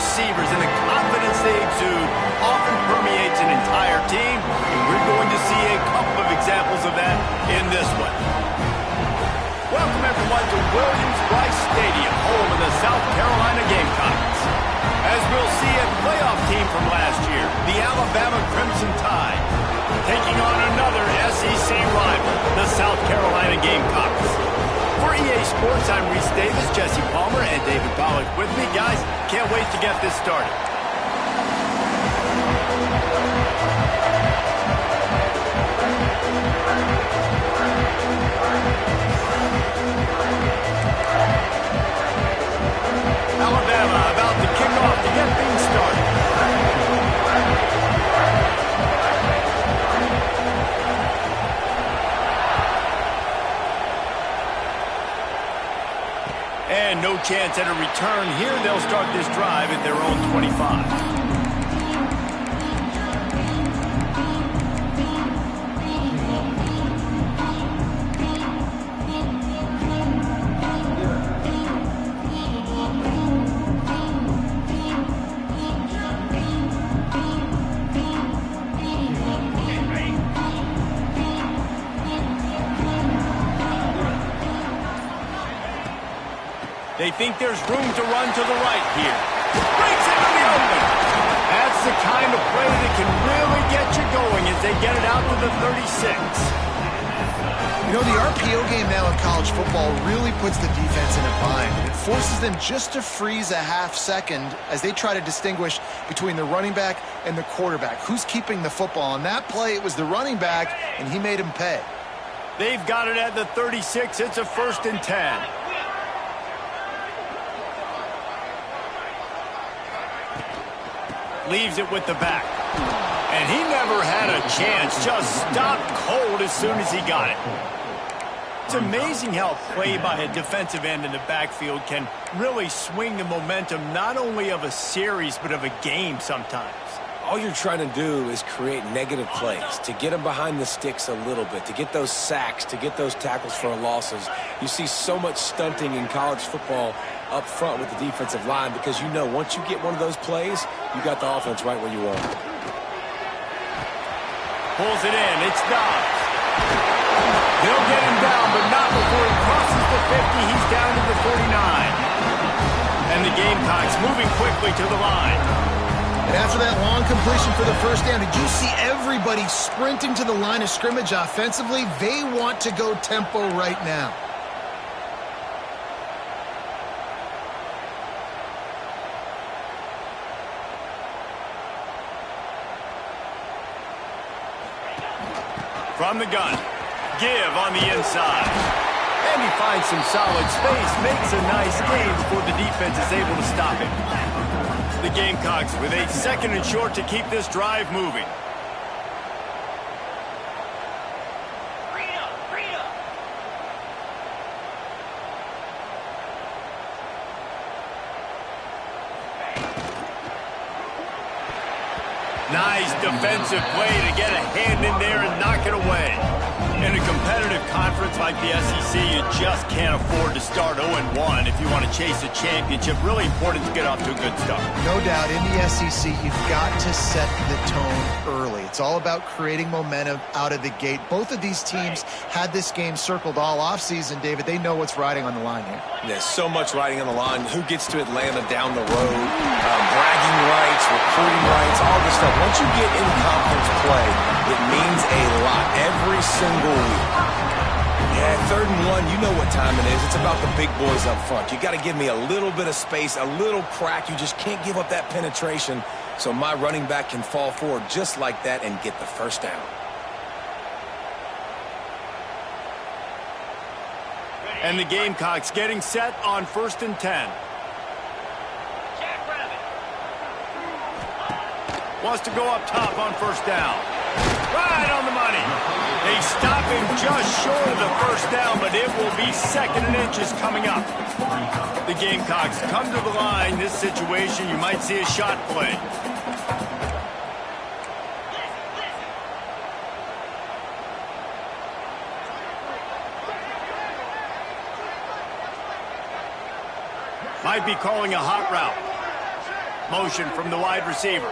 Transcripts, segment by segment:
receivers and the confidence they exude often permeates an entire team, and we're going to see a couple of examples of that in this one. Welcome, everyone, to Williams-Brice Stadium, home of the South Carolina Gamecocks. As we'll see, a playoff team from last year, the Alabama Crimson Tide, taking on another SEC rival, the South Carolina Gamecocks. For EA Sports, I'm Reese Davis, Jesse Palmer, and David Pollack with me. Guys, can't wait to get this started. Alabama about to kick off to get things started. And no chance at a return here. They'll start this drive at their own 25. They think there's room to run to the right here. Breaks into the open. That's the kind of play that can really get you going as they get it out to the 36. You know, the RPO game now in college football really puts the defense in a bind. It forces them just to freeze a half second as they try to distinguish between the running back and the quarterback. Who's keeping the football? On that play, it was the running back, and he made him pay. They've got it at the 36. It's a 1st and 10. Leaves it with the back. And he never had a chance. Just stopped cold as soon as he got it. It's amazing how a play by a defensive end in the backfield can really swing the momentum not only of a series but of a game sometimes. All you're trying to do is create negative plays, to get them behind the sticks a little bit, to get those sacks, to get those tackles for losses. You see so much stunting in college football up front with the defensive line because you know once you get one of those plays, you got the offense right where you want it. Pulls it in. It's Dobbs. They'll get him down, but not before he crosses the 50. He's down to the 49. And the Gamecocks moving quickly to the line. And after that long completion for the first down, did you see everybody sprinting to the line of scrimmage offensively? They want to go tempo right now. From the gun, give on the inside. And he finds some solid space, makes a nice gain before the defense is able to stop him. The Gamecocks with a 2nd and short to keep this drive moving. Nice defensive play to get a hand in there and knock it away. In a competitive conference like the SEC, you just can't afford to start 0-1 if you want to chase a championship. Really important to get off to a good start. No doubt, in the SEC, you've got to set the tone early. It's all about creating momentum out of the gate. Both of these teams had this game circled all offseason, David. They know what's riding on the line here. There's so much riding on the line. Who gets to Atlanta down the road? Bragging rights, recruiting rights, all this stuff. Once you get in conference play, it means a lot every single week. Yeah, 3rd and 1, you know what time it is. It's about the big boys up front. You got to give me a little bit of space, a little crack. You just can't give up that penetration so my running back can fall forward just like that and get the first down. And the Gamecocks getting set on 1st and 10. Wants to go up top on 1st down. Right on the money. They stop him just short of the 1st down, but it will be 2nd and inches coming up. The Gamecocks come to the line. This situation, you might see a shot play. Might be calling a hot route. Motion from the wide receiver.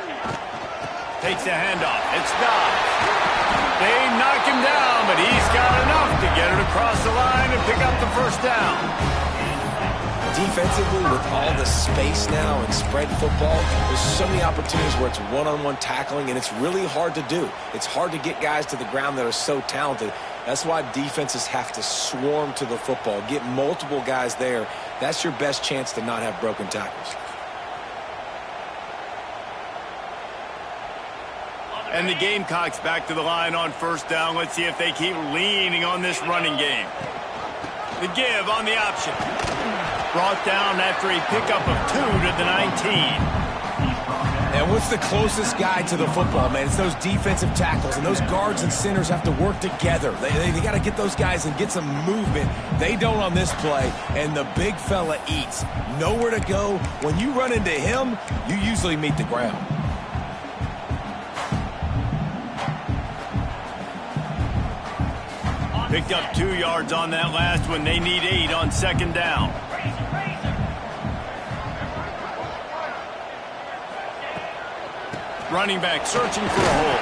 Takes the handoff. It's Dobbs. They knock him down, but he's got enough to get it across the line and pick up the first down. Defensively, with all the space now and spread football, there's so many opportunities where it's one-on-one tackling, and it's really hard to do. It's hard to get guys to the ground that are so talented. That's why defenses have to swarm to the football, get multiple guys there. That's your best chance to not have broken tackles. And the Gamecocks back to the line on first down. Let's see if they keep leaning on this running game. The give on the option. Brought down after a pickup of 2 to the 19. And what's the closest guy to the football, man? It's those defensive tackles, and those guards and centers have to work together. They got to get those guys and get some movement. They don't on this play, and the big fella eats. Nowhere to go. When you run into him, you usually meet the ground. Picked up 2 yards on that last one. They need 8 on second down. Running back searching for a hole.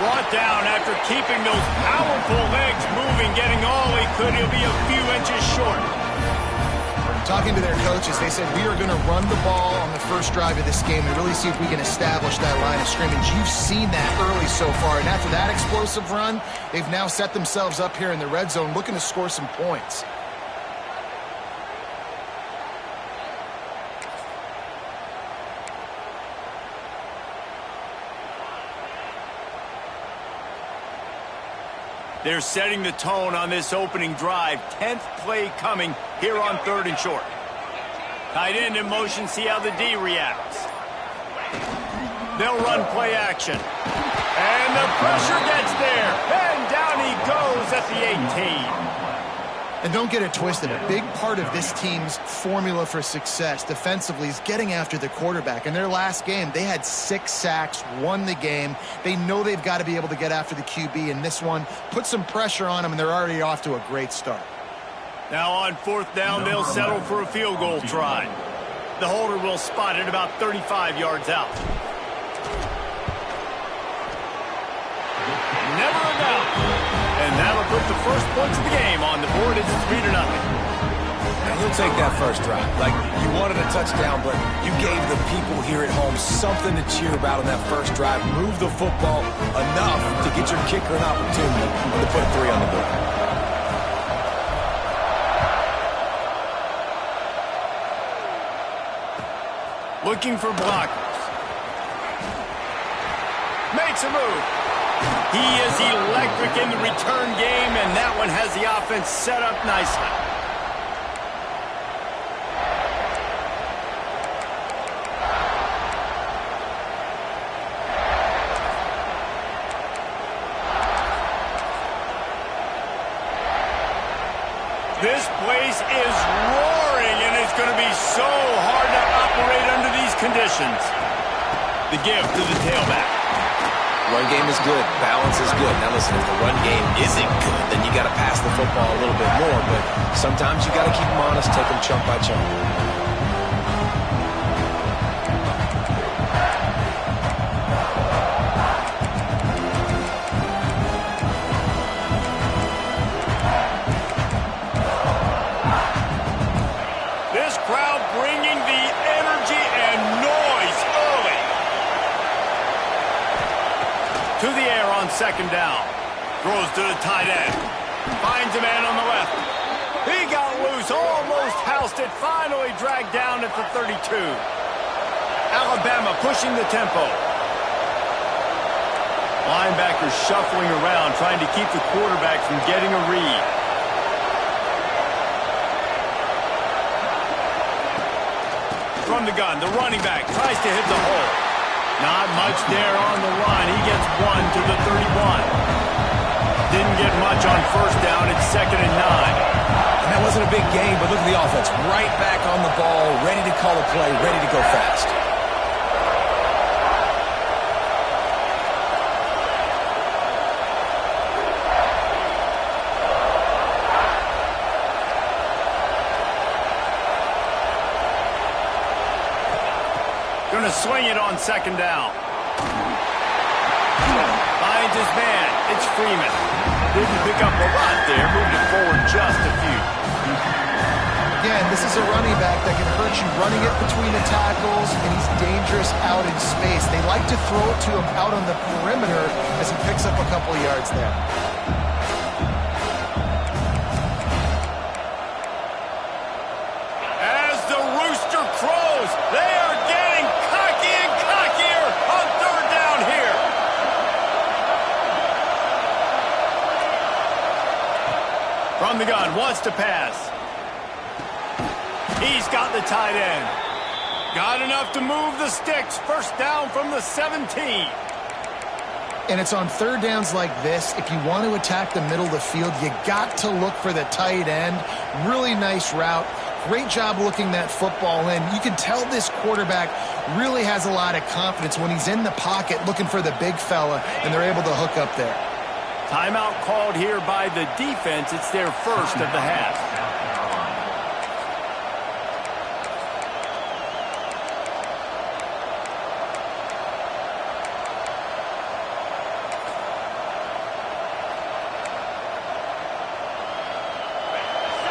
Brought down after keeping those powerful legs moving, getting all he could. He'll be a few inches short. Talking to their coaches, they said, we are going to run the ball on the first drive of this game and really see if we can establish that line of scrimmage. You've seen that early so far, and after that explosive run, they've now set themselves up here in the red zone looking to score some points. They're setting the tone on this opening drive. 10th play coming here on 3rd and short. Tight end in motion, see how the D reacts. They'll run play action. And the pressure gets there. And down he goes at the 18. And don't get it twisted. A big part of this team's formula for success defensively is getting after the quarterback. In their last game, they had 6 sacks, won the game. They know they've got to be able to get after the QB in this one. Put some pressure on them, and they're already off to a great start. Now on 4th down, they'll settle for a field goal try. The holder will spot it about 35 yards out. Never a doubt. And that'll put the first points of the game on the board. It's 3-0. And he'll take that first drive. Like, you wanted a touchdown, but you gave the people here at home something to cheer about on that first drive. Move the football enough to get your kicker an opportunity to put 3 on the board. Looking for blockers. Makes a move. He is electric in the return game, and that one has the offense set up nicely. This place is roaring, and it's going to be so hard to operate under these conditions. The give to the tailback. Run game is good. Balance is good. Now listen, if the run game isn't good, then you got to pass the football a little bit more. But sometimes you got to keep them honest, take them chunk by chunk. This crowd bringing the energy and noise early. To the air on second down. Throws to the tight end. Finds a man on the left. He got loose, almost housed it, finally dragged down at the 32. Alabama pushing the tempo. Linebackers shuffling around, trying to keep the quarterback from getting a read. From the gun, the running back tries to hit the hole. Not much there on the line. He gets 1 to the 31. Didn't get much on first down. It's 2nd and 9. And that wasn't a big game, but look at the offense. Right back on the ball, ready to call a play, ready to go fast. Going to swing it on second down. Finds his man. It's Freeman. Didn't pick up a lot there. Moved it forward just a few. Again, this is a running back that can hurt you running it between the tackles, and he's dangerous out in space. They like to throw it to him out on the perimeter as he picks up a couple of yards there. As the rooster crows, they are getting cocky and cockier on third down here. From the gun, wants to pass. He's got the tight end. Got enough to move the sticks. First down from the 17. And it's on third downs like this. If you want to attack the middle of the field, you got to look for the tight end. Really nice route. Great job looking that football in. You can tell this quarterback really has a lot of confidence when he's in the pocket looking for the big fella, and they're able to hook up there. Timeout called here by the defense. It's their first of the half.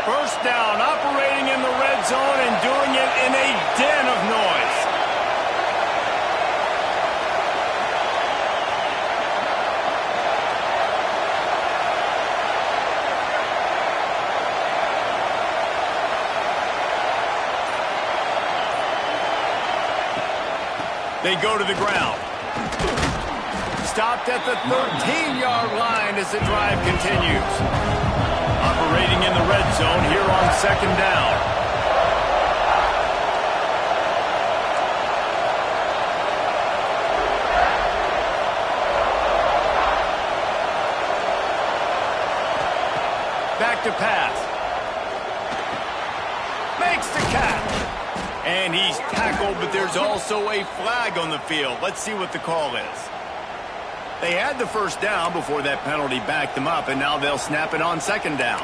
First down, operating in the red zone and doing it in a den of noise. They go to the ground. Stopped at the 13-yard line as the drive continues. Operating in the red zone here on second down. Back to pass. Makes the catch. And he's tackled, but there's also a flag on the field. Let's see what the call is. They had the first down before that penalty backed them up, and now they'll snap it on second down.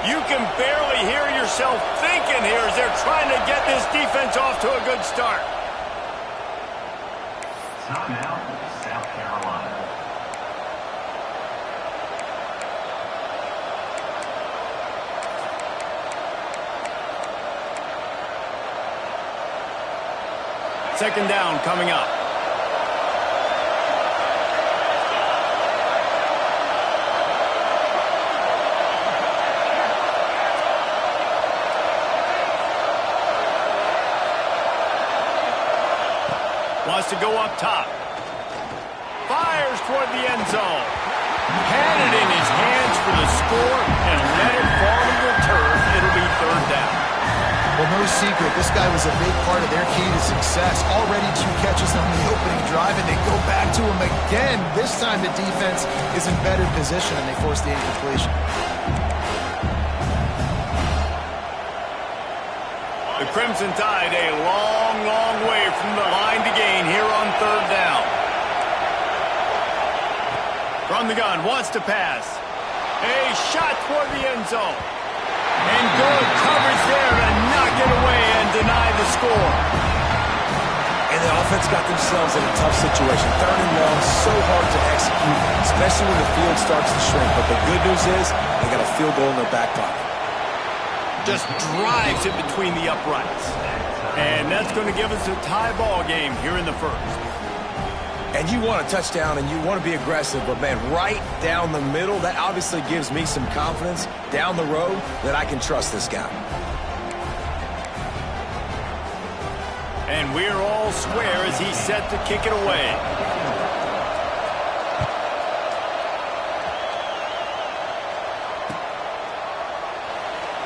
You can barely hear yourself thinking here as they're trying to get this defense off to a good start. Timeout, South Carolina. Second down coming up. Wants to go up top. Fires toward the end zone. Had it in his hands for the score and let it fall to the turf. It'll be third down. Well, no secret, this guy was a big part of their key to success. Already 2 catches on the opening drive, and they go back to him again. This time the defense is in better position, and they force the incompletion. The Crimson Tide a long, long way from the line to gain here on third down. From the gun, wants to pass. A shot toward the end zone. And good coverage there to knock it away and deny the score. And the offense got themselves in a tough situation. Third and long, so hard to execute, especially when the field starts to shrink. But the good news is they got a field goal in their back pocket. Just drives it between the uprights. And that's going to give us a tie ball game here in the first. And you want a touchdown and you want to be aggressive, but man, right down the middle, that obviously gives me some confidence down the road that I can trust this guy. And we're all square as he's set to kick it away.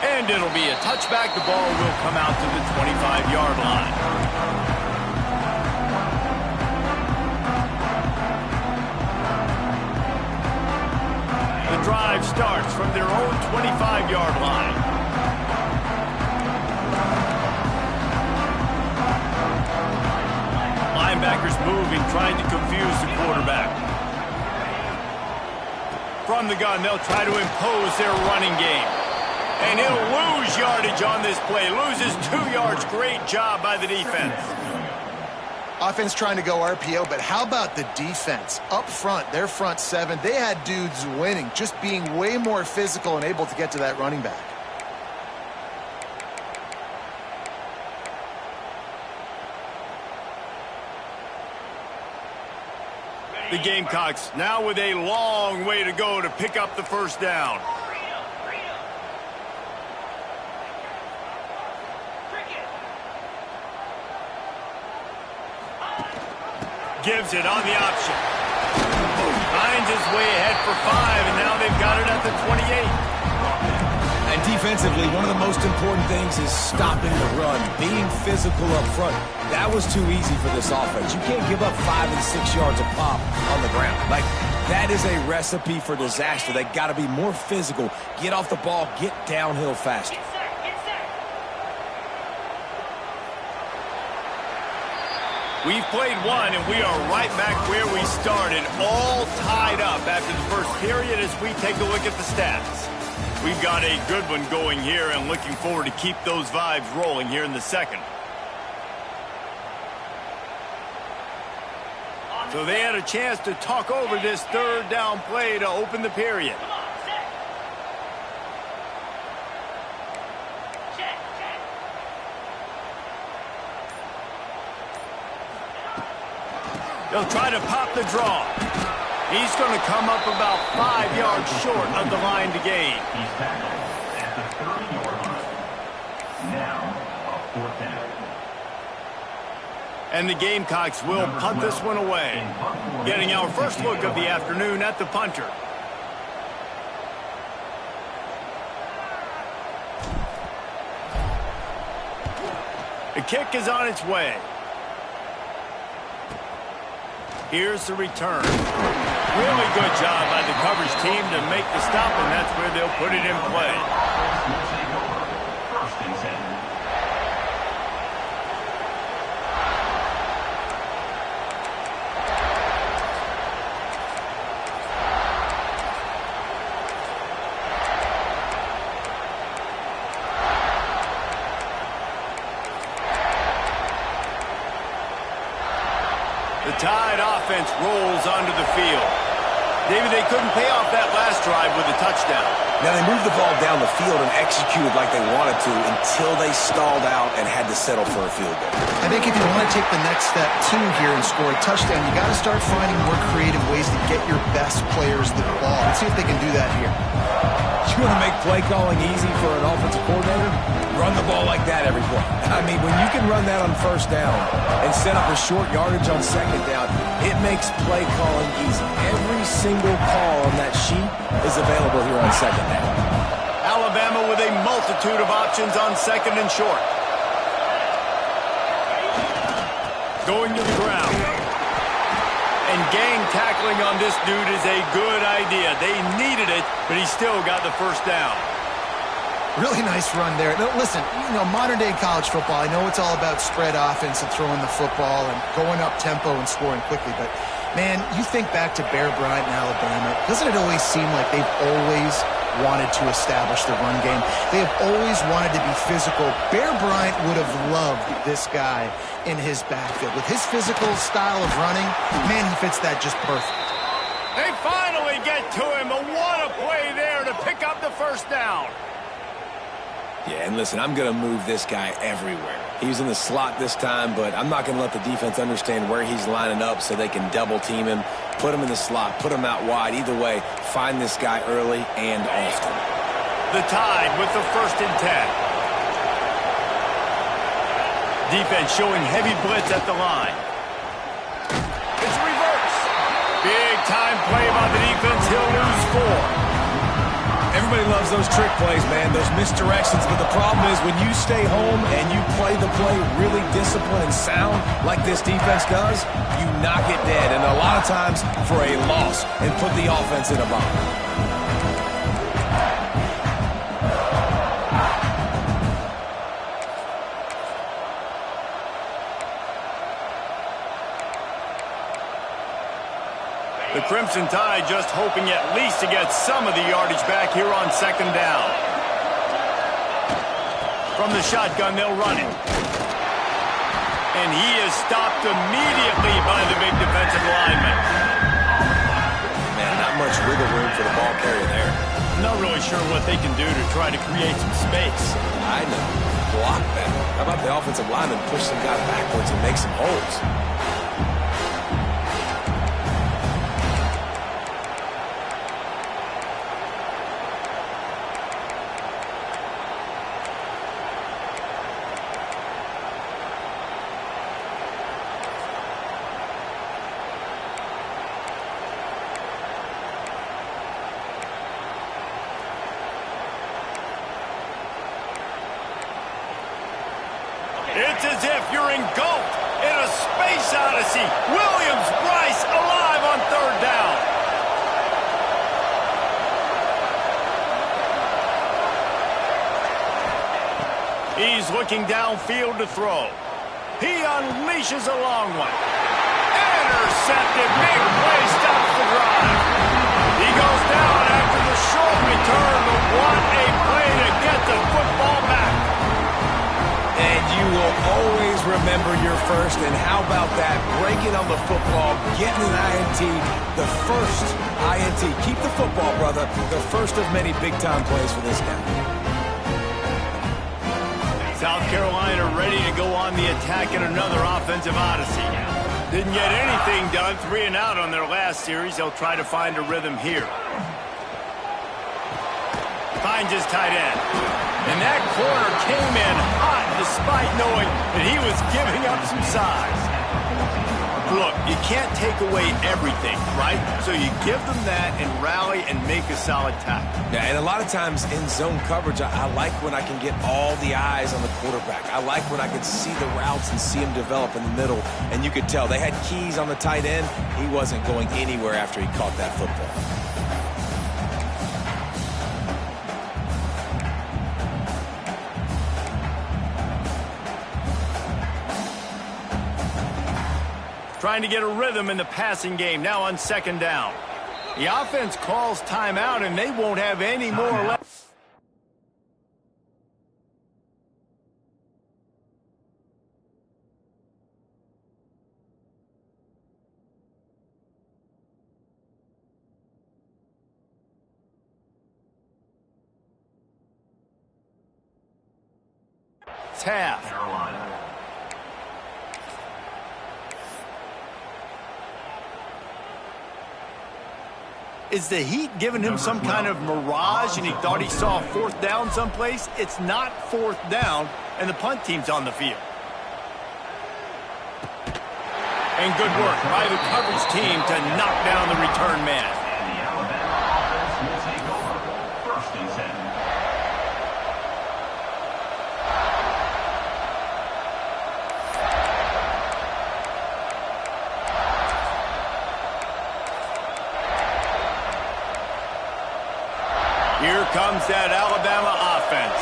And it'll be a touchback. The ball will come out to the 25-yard line. The drive starts from their own 25-yard line. Linebackers moving, trying to confuse the quarterback. From the gun, they'll try to impose their running game. And he'll lose yardage on this play. Loses 2 yards. Great job by the defense. Offense trying to go RPO, but how about the defense? Up front, their front seven, they had dudes winning, just being way more physical and able to get to that running back. The Gamecocks now with a long way to go to pick up the first down. Gives it on the option. Finds his way ahead for 5, and now they've got it at the 28. And defensively, one of the most important things is stopping the run, being physical up front. That was too easy for this offense. You can't give up 5 and 6 yards a pop on the ground. Like, that is a recipe for disaster. They got to be more physical, get off the ball, get downhill faster. We've played one, and we are right back where we started, all tied up after the first period as we take a look at the stats. We've got a good one going here and looking forward to keep those vibes rolling here in the second. So they had a chance to talk over this third down play to open the period. They'll try to pop the draw. He's going to come up about 5 yards short of the line to gain. He's tackled at the 30-yard line. Now, a 4th down. And the Gamecocks will punt this one away. Getting our first look of the afternoon at the punter. The kick is on its way. Here's the return. Really good job by the coverage team to make the stop, and that's where they'll put it in play. Will take over. 1st and 10. The Tide offense rolls onto the field. David, they couldn't pay off that last drive with a touchdown. Now, they moved the ball down the field and executed like they wanted to until they stalled out and had to settle for a field goal. I think if you want to take the next step, too, here and score a touchdown, you got to start finding more creative ways to get your best players the ball. Let's see if they can do that here. You want to make play calling easy for an offensive coordinator? Run the ball like that every play. I mean, when you can run that on first down and set up a short yardage on second down, it makes play calling easy. Every single call on that sheet is available here on second down. Alabama with a multitude of options on second and short. Going to the ground. And gang tackling on this dude is a good idea. They needed it, but he still got the first down. Really nice run there. Now, listen, modern-day college football, I know it's all about spread offense and throwing the football and going up tempo and scoring quickly, but, man, you think back to Bear Bryant in Alabama, doesn't it always seem like they've always wanted to establish the run game? They have always wanted to be physical. Bear Bryant would have loved this guy in his backfield. With his physical style of running, man, he fits that just perfect. They finally get to him. What a play there to pick up the first down. Yeah, and listen, I'm going to move this guy everywhere. He's in the slot this time, but I'm not going to let the defense understand where he's lining up so they can double team him, put him in the slot, put him out wide. Either way, find this guy early and often. The Tide with the 1st and 10. Defense showing heavy blitz at the line. It's reverse. Big time play by the defense. He'll lose 4. Everybody loves those trick plays, man, those misdirections, but the problem is when you stay home and you play the play really disciplined and sound like this defense does, you knock it dead, and a lot of times for a loss, and put the offense in a bind. Crimson Tide just hoping at least to get some of the yardage back here on second down. From the shotgun, they'll run it. And he is stopped immediately by the big defensive lineman. Man, not much wiggle room for the ball carrier there. I'm not really sure what they can do to try to create some space. I know. Block that. How about the offensive lineman push some guys backwards and make some holes? It's as if you're engulfed in a space odyssey. Williams-Brice alive on third down. He's looking downfield to throw. He unleashes a long one. Intercepted. Big play stops the drive. He goes down after the short return, but what a play to get the football back. And you will always remember your first. And how about that? Breaking on the football, getting an INT, the first INT. Keep the football, brother. The first of many big-time plays for this guy. South Carolina ready to go on the attack in another offensive odyssey. Didn't get anything done. 3 and out on their last series. They'll try to find a rhythm here. Finds his tight end. And that corner came in hot despite knowing that he was giving up some size. Look, you can't take away everything, right? So you give them that and rally and make a solid tackle. Yeah, and a lot of times in zone coverage, I like when I can get all the eyes on the quarterback. I like when I can see the routes and see him develop in the middle. And you could tell they had keys on the tight end. He wasn't going anywhere after he caught that football. Trying to get a rhythm in the passing game now on second down. The offense calls timeout, and they won't have any more left. It's half. Is the heat giving him some kind of mirage and he thought he saw fourth down someplace? It's not fourth down, and the punt team's on the field. And good work by the coverage team to knock down the return man. And the Alabama offense will take over. 1st and 10. Here comes that Alabama offense.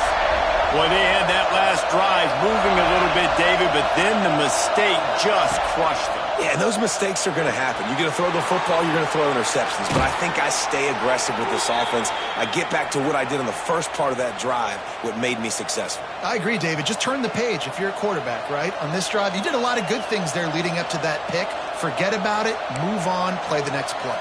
Well, they had that last drive moving a little bit, David, but then the mistake just crushed them. Yeah, those mistakes are going to happen. You're going to throw the football, you're going to throw interceptions. But I think I stay aggressive with this offense. I get back to what I did in the first part of that drive, what made me successful. I agree, David. Just turn the page if you're a quarterback, right? On this drive, you did a lot of good things there leading up to that pick. Forget about it, move on, play the next play.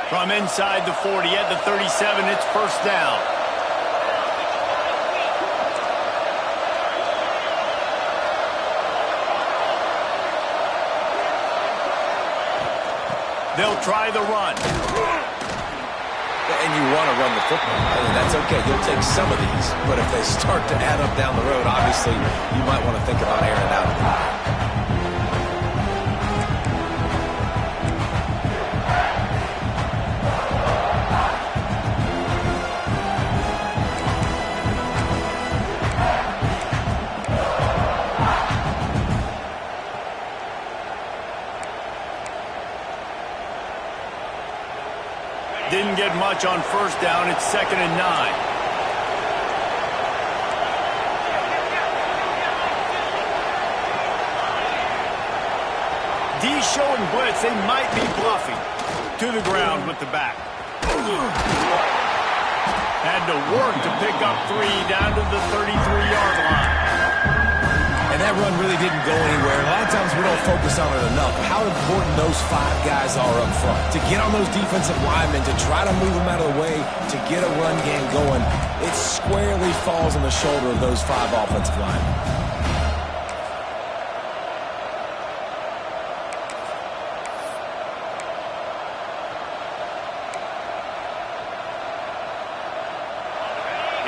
From inside the 40 at the 37, it's first down. They'll try the run. And you want to run the football. I mean, that's okay. You'll take some of these. But if they start to add up down the road, obviously, you might want to think about airing it out. Didn't get much on first down. It's 2nd and 9. D showing blitz. They might be bluffing. To the ground with the back. Had to work to pick up 3 down to the 33-yard line. And that run really didn't go anywhere. A lot of times we don't focus on it enough. How important those 5 guys are up front. To get on those defensive linemen, to try to move them out of the way, to get a run game going, it squarely falls on the shoulder of those 5 offensive linemen.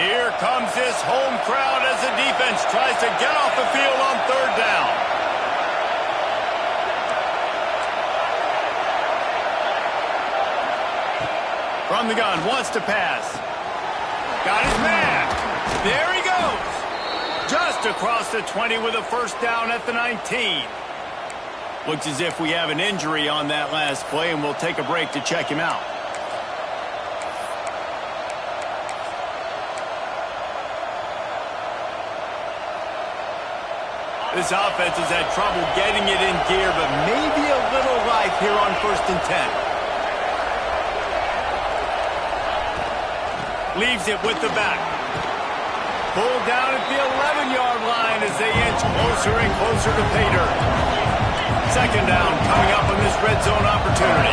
Here comes this home crowd as the defense tries to get off the field on 3rd down. From the gun, wants to pass. Got his man. There he goes. Just across the 20 with a 1st down at the 19. Looks as if we have an injury on that last play, and we'll take a break to check him out. This offense has had trouble getting it in gear, but maybe a little life here on 1st and 10. Leaves it with the back. Pulled down at the 11-yard line as they inch closer and closer to pay dirt. 2nd down coming up on this red zone opportunity.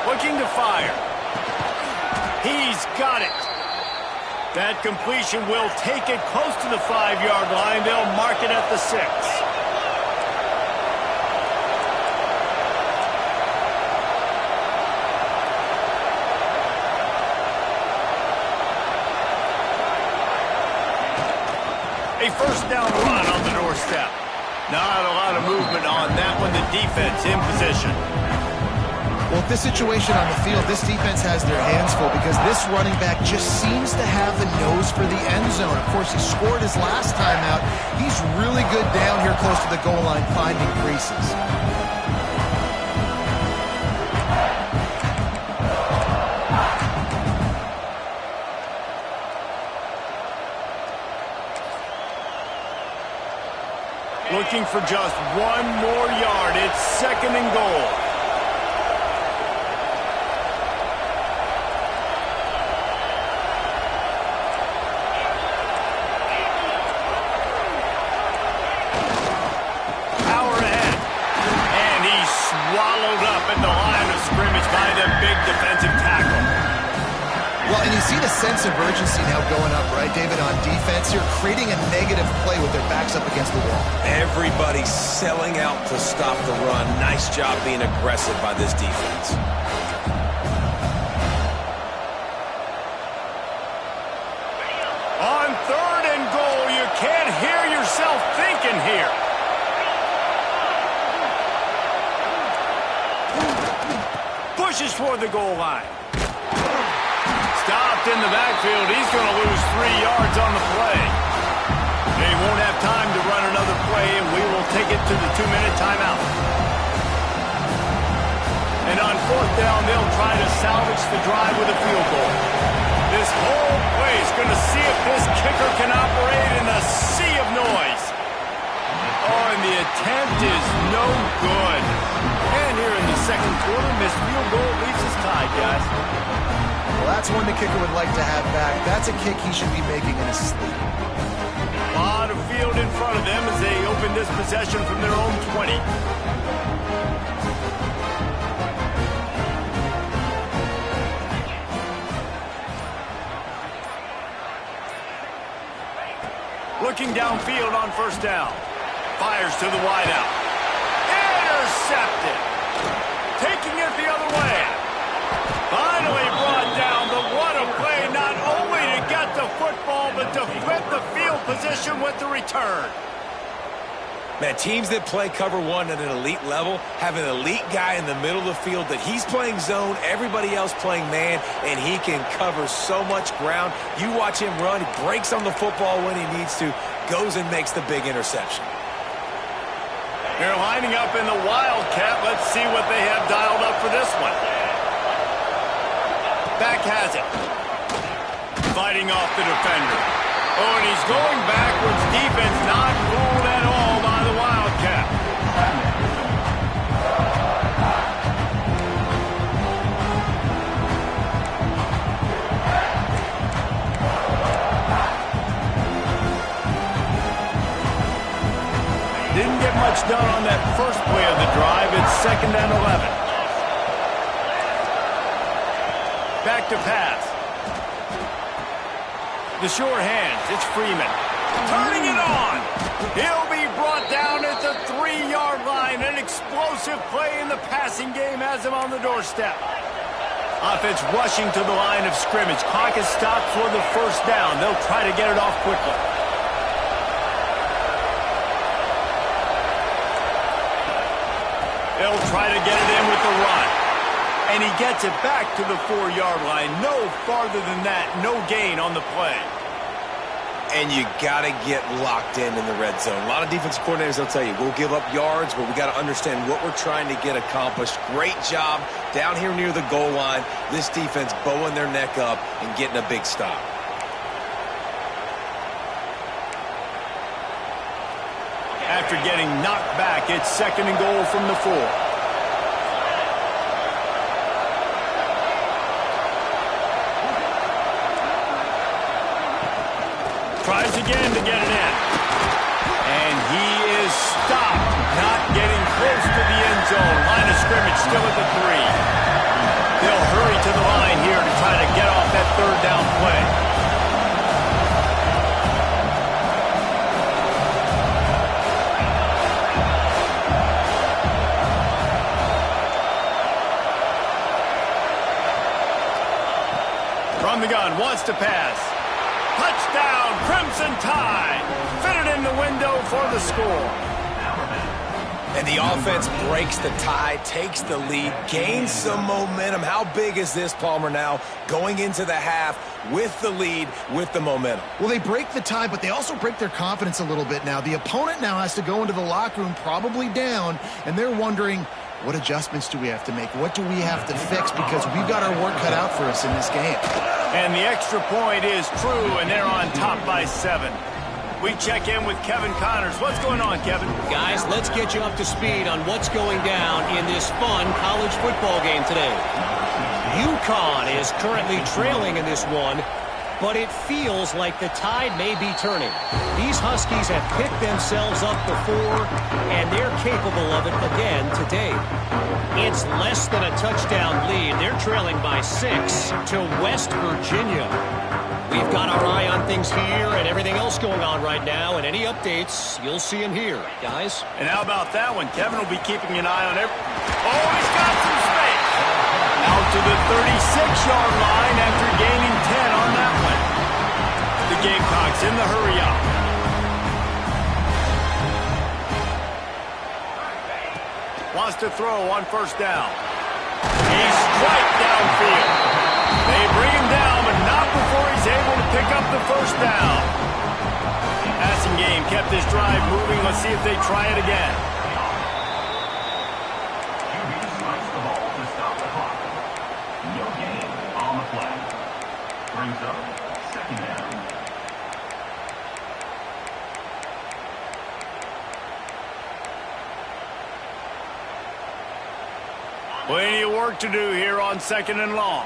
Looking to fire. He's got it. That completion will take it close to the 5-yard line. They'll mark it at the 6. A 1st down run on the doorstep. Not a lot of movement on that one. The defense in position. Well, with this situation on the field, this defense has their hands full because this running back just seems to have the nose for the end zone. Of course, he scored his last time out. He's really good down here close to the goal line, finding creases. Looking for just 1 more yard. It's 2nd and goal. Swallowed up at the line of scrimmage by the big defensive tackle. Well, and you see the sense of urgency now going up, right, David, on defense. You're creating a negative play with their backs up against the wall. Everybody's selling out to stop the run. Nice job being aggressive by this defense. On 3rd and goal, you can't hear yourself thinking here. Pushes toward the goal line. Stopped in the backfield. He's going to lose 3 yards on the play. They won't have time to run another play, and we will take it to the 2-minute timeout. And on 4th down, they'll try to salvage the drive with a field goal. This whole play is going to see if this kicker can operate in a sea of noise. Oh, and the attempt is no good. And here in the 2nd quarter, missed field goal leaves us tied, guys. Well, that's one the kicker would like to have back. That's a kick he should be making in his sleep. A lot of field in front of them as they open this possession from their own 20. Looking downfield on 1st down. Fires to the wideout. Intercepted. Taking it the other way. Finally brought down. But what a play, not only to get the football, but to flip the field position with the return. Man, teams that play cover 1 at an elite level have an elite guy in the middle of the field that he's playing zone, everybody else playing man, and he can cover so much ground. You watch him run, he breaks on the football when he needs to, goes and makes the big interception. They're lining up in the Wildcat. Let's see what they have dialed up for this one. Back has it. Fighting off the defender. Oh, and he's going backwards. Defense not fooled at all by the Wildcat. Didn't get much done on that first play of the drive. It's 2nd and 11. Back to pass. The short hands. It's Freeman. Turning it on. He'll be brought down at the 3-yard line. An explosive play in the passing game has him on the doorstep. Offense rushing to the line of scrimmage. Clock is stopped for the first down. They'll try to get it off quickly. They'll try to get it in with the run. And he gets it back to the 4-yard line. No farther than that. No gain on the play. And you got to get locked in the red zone. A lot of defensive coordinators, they'll tell you, we'll give up yards, but we got to understand what we're trying to get accomplished. Great job down here near the goal line. This defense bowing their neck up and getting a big stop. After getting knocked back, it's 2nd and goal from the 4. Tries again to get it in. And he is stopped, not getting close to the end zone. Line of scrimmage still at the 3. They'll hurry to the line here to try to get off that 3rd down play. From the gun, wants to pass. Touchdown, Crimson Tide. Fitted in the window for the score. And the offense breaks the tie, takes the lead, gains some momentum. How big is this, Palmer, now going into the half with the lead, with the momentum? Well, they break the tie, but they also break their confidence a little bit now. The opponent now has to go into the locker room probably down, and they're wondering, what adjustments do we have to make? What do we have to fix? Because we've got our work cut out for us in this game. And the extra point is true, and they're on top by 7. We check in with Kevin Connors. What's going on, Kevin? Guys, let's get you up to speed on what's going down in this fun college football game today. UConn is currently trailing in this one, but it feels like the tide may be turning. These Huskies have picked themselves up before, and they're capable of it again today. It's less than a touchdown lead. They're trailing by 6 to West Virginia. We've got our eye on things here and everything else going on right now, and any updates, you'll see them here, guys. And how about that one? Kevin will be keeping an eye on every... Oh, he's got some space! Out to the 36-yard line after gaining 10 on that one. The Gamecocks in the hurry-up. Wants to throw on 1st down. He's straight downfield. They bring him down, but not before he's able to pick up the 1st down. Passing game kept this drive moving. Let's see if they try it again. QB strikes the ball to stop the clock. No gain on the play. Brings up 2nd down. Plenty of work to do here on 2nd and long.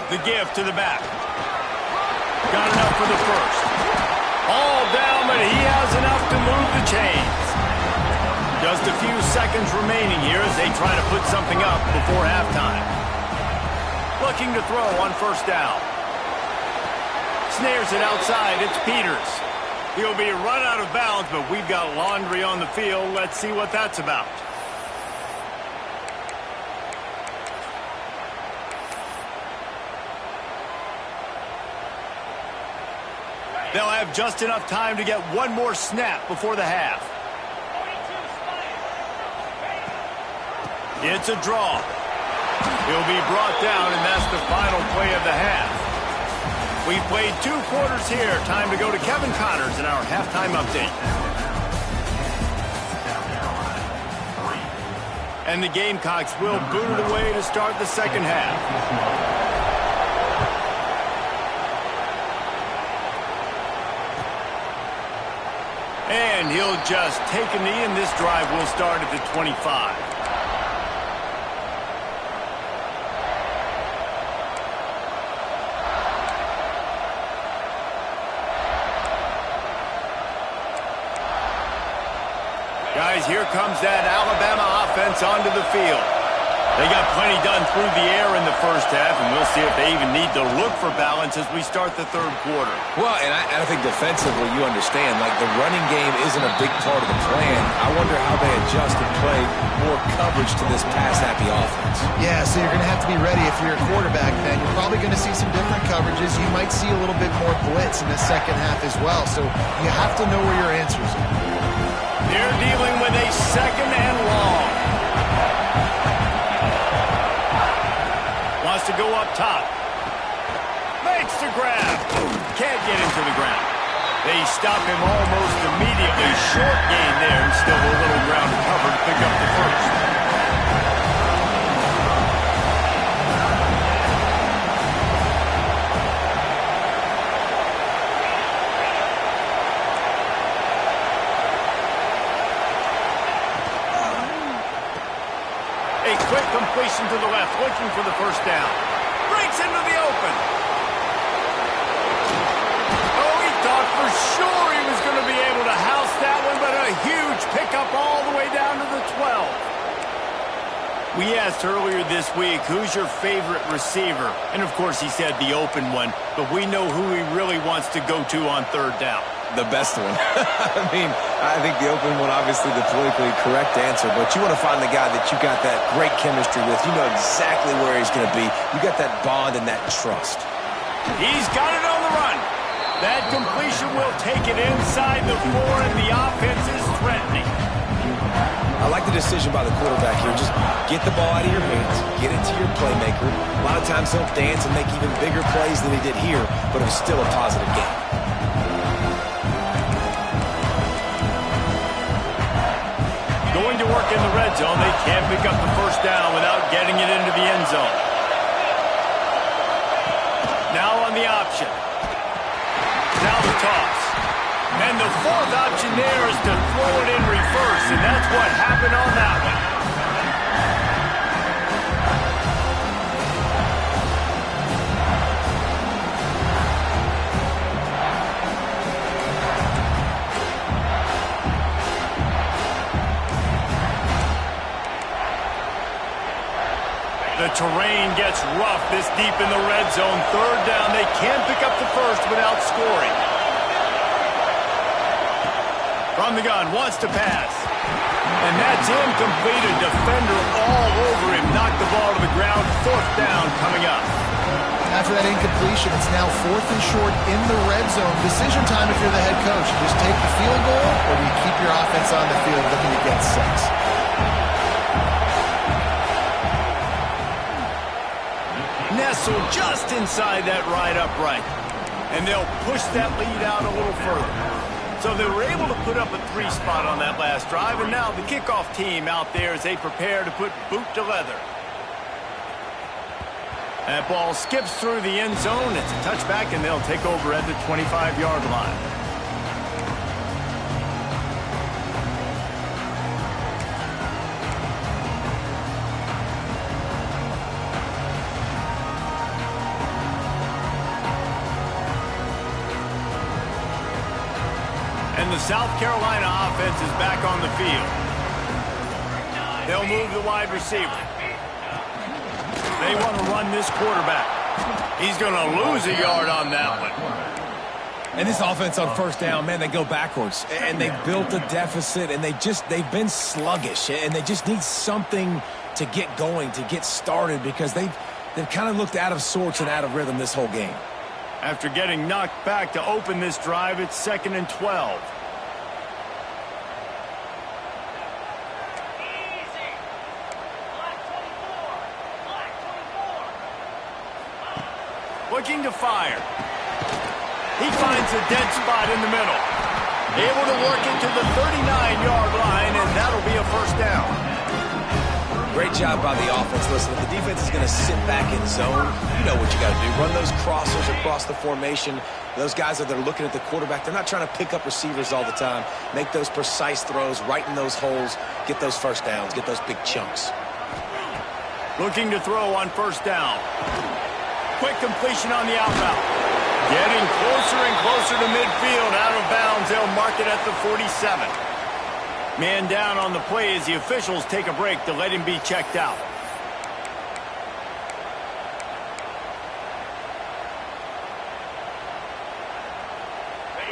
The give to the back. Got enough for the 1st. All down, but he has enough to move the chains. Just a few seconds remaining here as they try to put something up before halftime. Looking to throw on 1st down. Snares it outside. It's Peters. He'll be run out of bounds, but we've got laundry on the field. Let's see what that's about. They'll have just enough time to get one more snap before the half. It's a draw. He'll be brought down, and that's the final play of the half. We've played 2 quarters here. Time to go to Kevin Connors in our halftime update. And the Gamecocks will boot it away to start the second half. And he'll just take a knee, and this drive will start at the 25. Guys, here comes that Alabama offense onto the field. They got plenty done through the air in the first half, and we'll see if they even need to look for balance as we start the third quarter. Well, and I think defensively, you understand, like the running game isn't a big part of the plan. I wonder how they adjust and play more coverage to this pass-happy offense. Yeah, so you're going to have to be ready if you're a quarterback, then. You're probably going to see some different coverages. You might see a little bit more blitz in the second half as well, so you have to know where your answers are. They're dealing with a second and long. Wants to go up top. Makes the grab. Can't get into the ground. They stop him almost immediately. Short gain there, and still a little ground to cover to pick up the first. A quick completion to the left, looking for the first down. Breaks into the open. Oh, he thought for sure he was going to be able to house that one, but a huge pickup all the way down to the 12. We asked earlier this week, who's your favorite receiver? And, of course, he said the open one, but we know who he really wants to go to on third down. The best one. I mean, I think the open one, obviously the politically correct answer, but you want to find the guy that you got that great chemistry with. You know exactly where he's going to be. You got that bond and that trust. He's got it on the run. That completion will take it inside the 4, and the offense is threatening. I like the decision by the quarterback here. Just get the ball out of your hands, get it to your playmaker. A lot of times he'll dance and make even bigger plays than he did here, but it was still a positive game. Going to work in the red zone. They can't pick up the first down without getting it into the end zone. Now on the option. Now the toss. And the fourth option there is to throw it in reverse, and that's what happened on that one. The terrain gets rough this deep in the red zone. Third down. They can't pick up the first without scoring. From the gun, wants to pass. And that's incomplete. A defender all over him. Knocked the ball to the ground. Fourth down coming up. After that incompletion, it's now 4th and short in the red zone. Decision time if you're the head coach. You just take the field goal, or do you keep your offense on the field looking to get 6? Nestled just inside that right upright. And they'll push that lead out a little further. So they were able to put up a 3 spot on that last drive, and now the kickoff team out there as they prepare to put boot to leather. That ball skips through the end zone. It's a touchback, and they'll take over at the 25-yard line. And the South Carolina offense is back on the field. They'll move the wide receiver. They want to run this quarterback. He's going to lose a yard on that one. And this offense on first down, man, they go backwards. And they built a deficit, and they've been sluggish. And they just need something to get going, to get started, because they've kind of looked out of sorts and out of rhythm this whole game. After getting knocked back to open this drive, it's 2nd and 12. Looking to fire. He finds a dead spot in the middle. Able to work it to the 39-yard line, and that'll be a first down. job by the offense. Listen, if the defense is going to sit back in zone, you know what you got to do. Run those crossers across the formation. Those guys that are looking at the quarterback, they're not trying to pick up receivers all the time. Make those precise throws, right in those holes, get those first downs, get those big chunks. Looking to throw on first down. Quick completion on the outbound. Getting closer and closer to midfield. Out of bounds. They'll mark it at the 47. Man down on the play as the officials take a break to let him be checked out.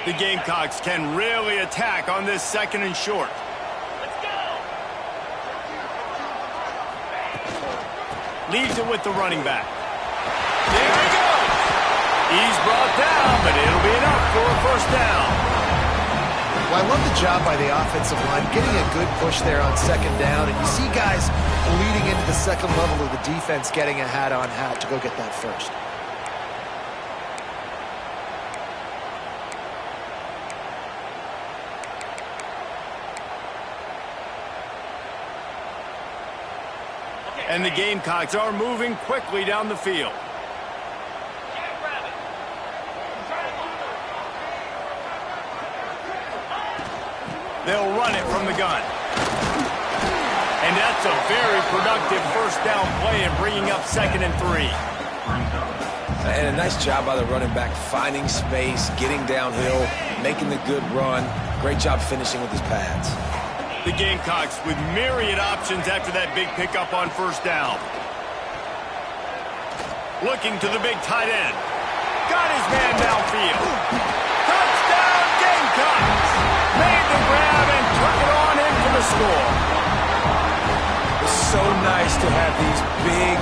The Gamecocks can really attack on this second and short. Leaves it with the running back. There he goes. He's brought down, but it'll be enough for a first down. Well, I love the job by the offensive line, getting a good push there on second down. And you see guys leading into the second level of the defense getting a hat-on-hat to go get that first. And the Gamecocks are moving quickly down the field. They'll run it from the gun. And that's a very productive first down play and bringing up 2nd and 3. And a nice job by the running back, finding space, getting downhill, making the good run. Great job finishing with his pads. The Gamecocks with myriad options after that big pickup on first down. Looking to the big tight end. Got his man downfield. Touchdown Gamecocks! Made the grab and took it on in for the score. It's so nice to have these big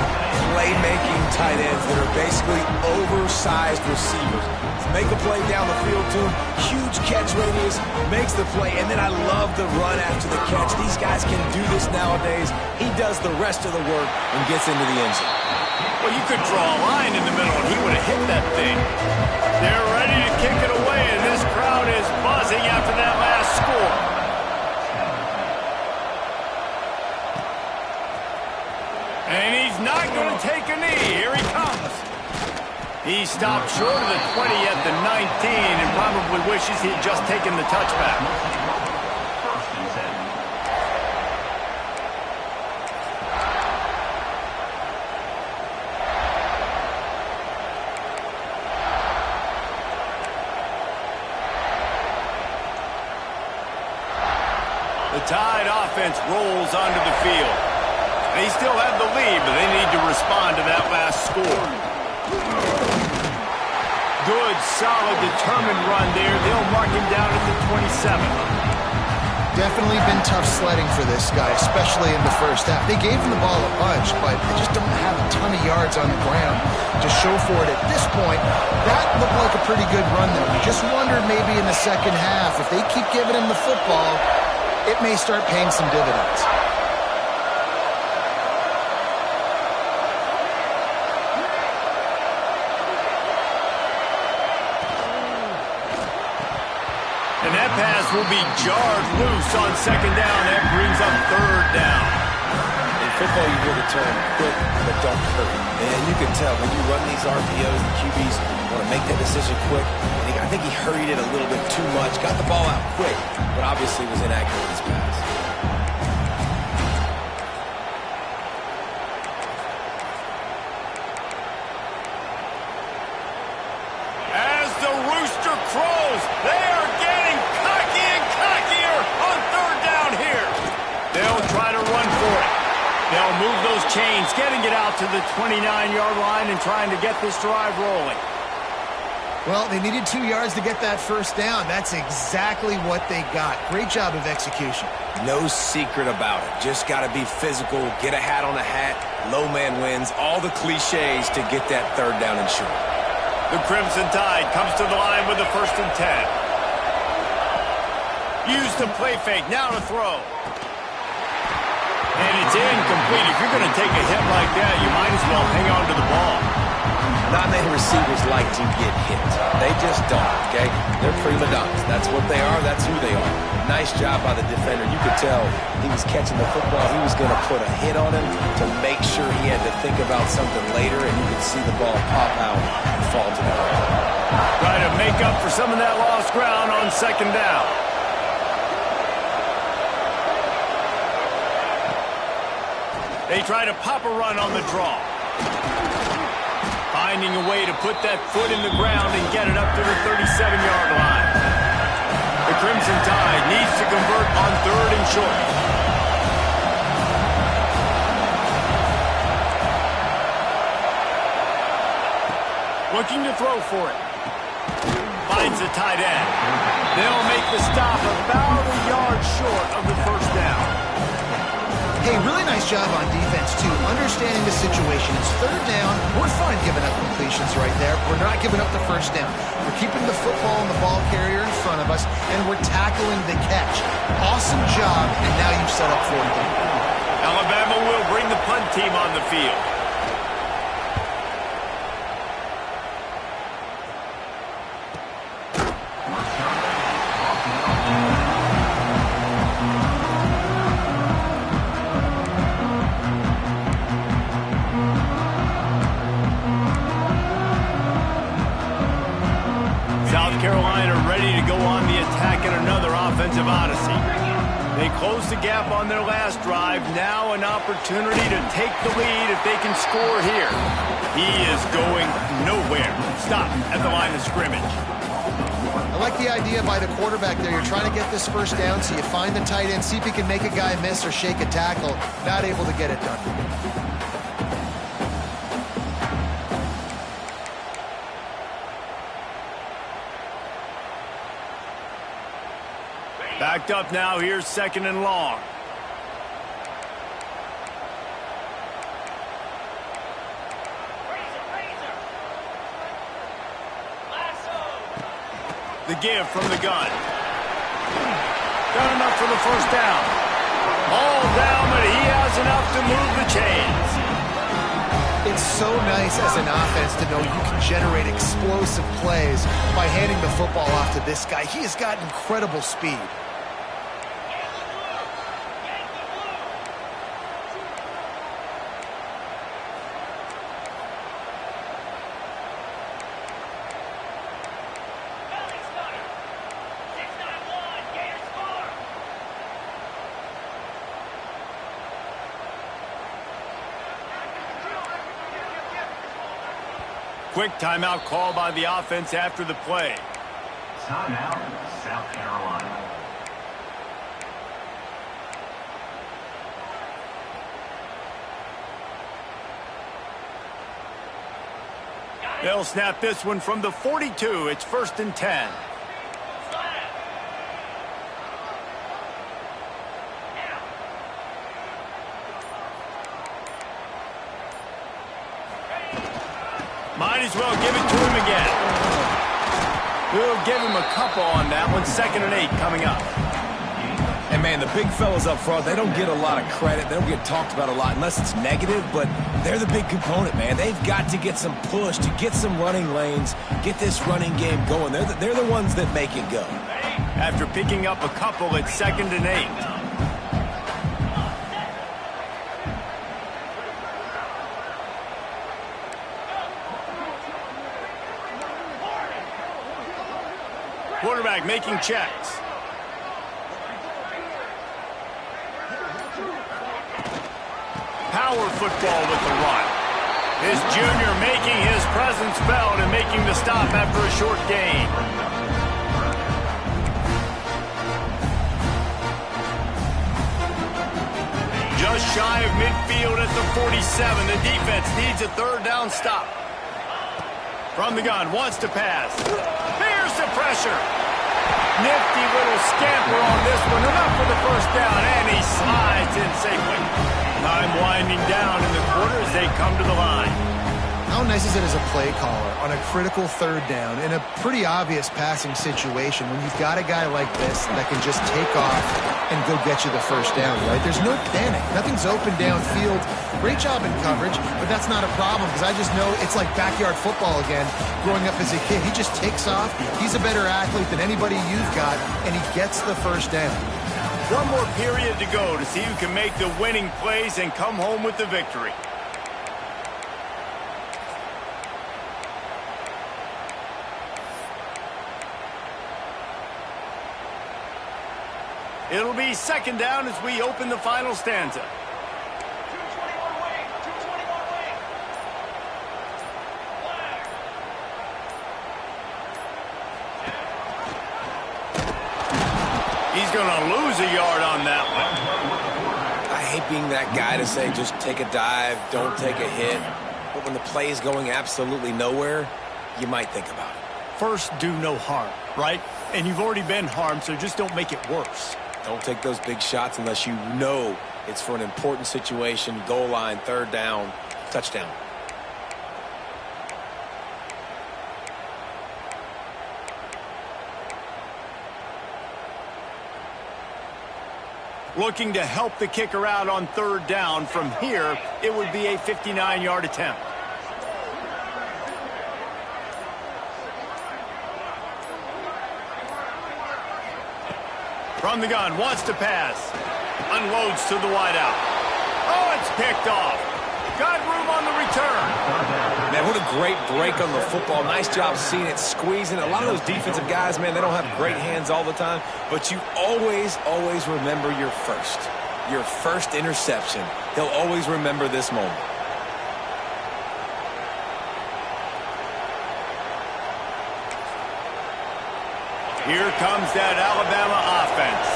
playmaking tight ends that are basically oversized receivers. Make a play down the field to him, huge catch radius, makes the play, and then I love the run after the catch. These guys can do this nowadays. He does the rest of the work and gets into the end zone. Well, you could draw a line in the middle and he would have hit that thing. They're ready to kick it away, and this crowd is buzzing after that last score. And he's not going to take a knee. Here he comes. He stopped short of the 20 at the 19 and probably wishes he'd just taken the touchback. The Tide offense rolls onto the field. They still have the lead, but they need to respond to that last score. Good, solid, determined run there. They'll mark him down at the 27. Definitely been tough sledding for this guy, especially in the first half. They gave him the ball a bunch, but they just don't have a ton of yards on the ground to show for it at this point. That looked like a pretty good run, though. You just wondered maybe in the second half, if they keep giving him the football, it may start paying some dividends. And that pass will be jarred loose on second down. That brings up third down. In football, you hear the term quick, but don't hurry. And you can tell when you run these RPOs, the QBs want to make that decision quick. And I think he hurried it a little bit too much. Got the ball out quick, but obviously was inaccurate in his pass. As the rooster crows, they are getting cocky and cockier on third down here. They'll try to run for it. They'll move those chains, getting it out to the 29-yard line and trying to get this drive rolling. Well, they needed 2 yards to get that first down. That's exactly what they got. Great job of execution. No secret about it. Just got to be physical, get a hat on a hat, low man wins, all the cliches to get that third down and short. The Crimson Tide comes to the line with the 1st and 10. Use the play fake, now to throw. And it's incomplete. If you're going to take a hit like that, you might as well hang on to the ball. Not many receivers like to get hit. They just don't, okay? They're prima donnas. That's what they are. That's who they are. Nice job by the defender. You could tell he was catching the football. He was going to put a hit on him to make sure he had to think about something later, and you could see the ball pop out and fall to the ground. Try to make up for some of that lost ground on second down. They try to pop a run on the draw. Finding a way to put that foot in the ground and get it up to the 37-yard line. The Crimson Tide needs to convert on 3rd and short. Looking to throw for it. Finds the tight end. They'll make the stop about a yard short of the first down. Hey, really nice job on defense, too. Understanding the situation. It's 3rd down. We're fine giving up completions right there. We're not giving up the first down. We're keeping the football and the ball carrier in front of us, and we're tackling the catch. Awesome job, and now you've set up 4th down. Alabama will bring the punt team on the field. South Carolina ready to go on the attack in another offensive odyssey. They closed the gap on their last drive. Now an opportunity to take the lead if they can score here. He is going nowhere. Stop at the line of scrimmage. I like the idea by the quarterback there. You're trying to get this first down, so you find the tight end, see if he can make a guy miss or shake a tackle. Not able to get it done. Backed up now. Here's 2nd and long. The give from the gun. Got enough for the first down. All down, but he has enough to move the chains. It's so nice as an offense to know you can generate explosive plays by handing the football off to this guy. He has got incredible speed. Quick timeout call by the offense after the play. Timeout, South Carolina. They'll snap this one from the 42. It's 1st and 10. Might as well give it to him again. We'll give him a couple on that one. 2nd and 8 coming up. And, man, the big fellas up front, they don't get a lot of credit. They don't get talked about a lot unless it's negative, but they're the big component, man. They've got to get some push, to get some running lanes, get this running game going. They're the ones that make it go. After picking up a couple, it's 2nd and 8. Quarterback making checks. Power football with the run. This junior making his presence felt and making the stop after a short gain. Just shy of midfield at the 47. The defense needs a 3rd down stop. From the gun, wants to pass. Fears the pressure. Nifty little scamper on this one. Enough for the first down, and he slides in safely. Time winding down in the quarter as they come to the line. How nice is it as a play caller on a critical third down in a pretty obvious passing situation when you've got a guy like this that can just take off and go get you the first down, right? There's no panic. Nothing's open downfield. Great job in coverage, but that's not a problem because I just know it's like backyard football again growing up as a kid. He just takes off. He's a better athlete than anybody you've got, and he gets the first down. One more period to go to see who can make the winning plays and come home with the victory. It'll be second down as we open the final stanza. He's going to lose a yard on that one. I hate being that guy to say just take a dive, don't take a hit. But when the play is going absolutely nowhere, you might think about it. First, do no harm, right? And you've already been harmed, so just don't make it worse. Don't take those big shots unless you know it's for an important situation, goal line, third down, touchdown. Looking to help the kicker out on third down. From here, it would be a 59-yard attempt. From the gun, wants to pass. Unloads to the wideout. Oh, it's picked off. Got room on the return. Man, what a great break on the football. Nice job seeing it, squeezing. A lot of those defensive guys, man, they don't have great hands all the time, but you always remember your first interception. He'll always remember this moment. Here comes that Alabama offense.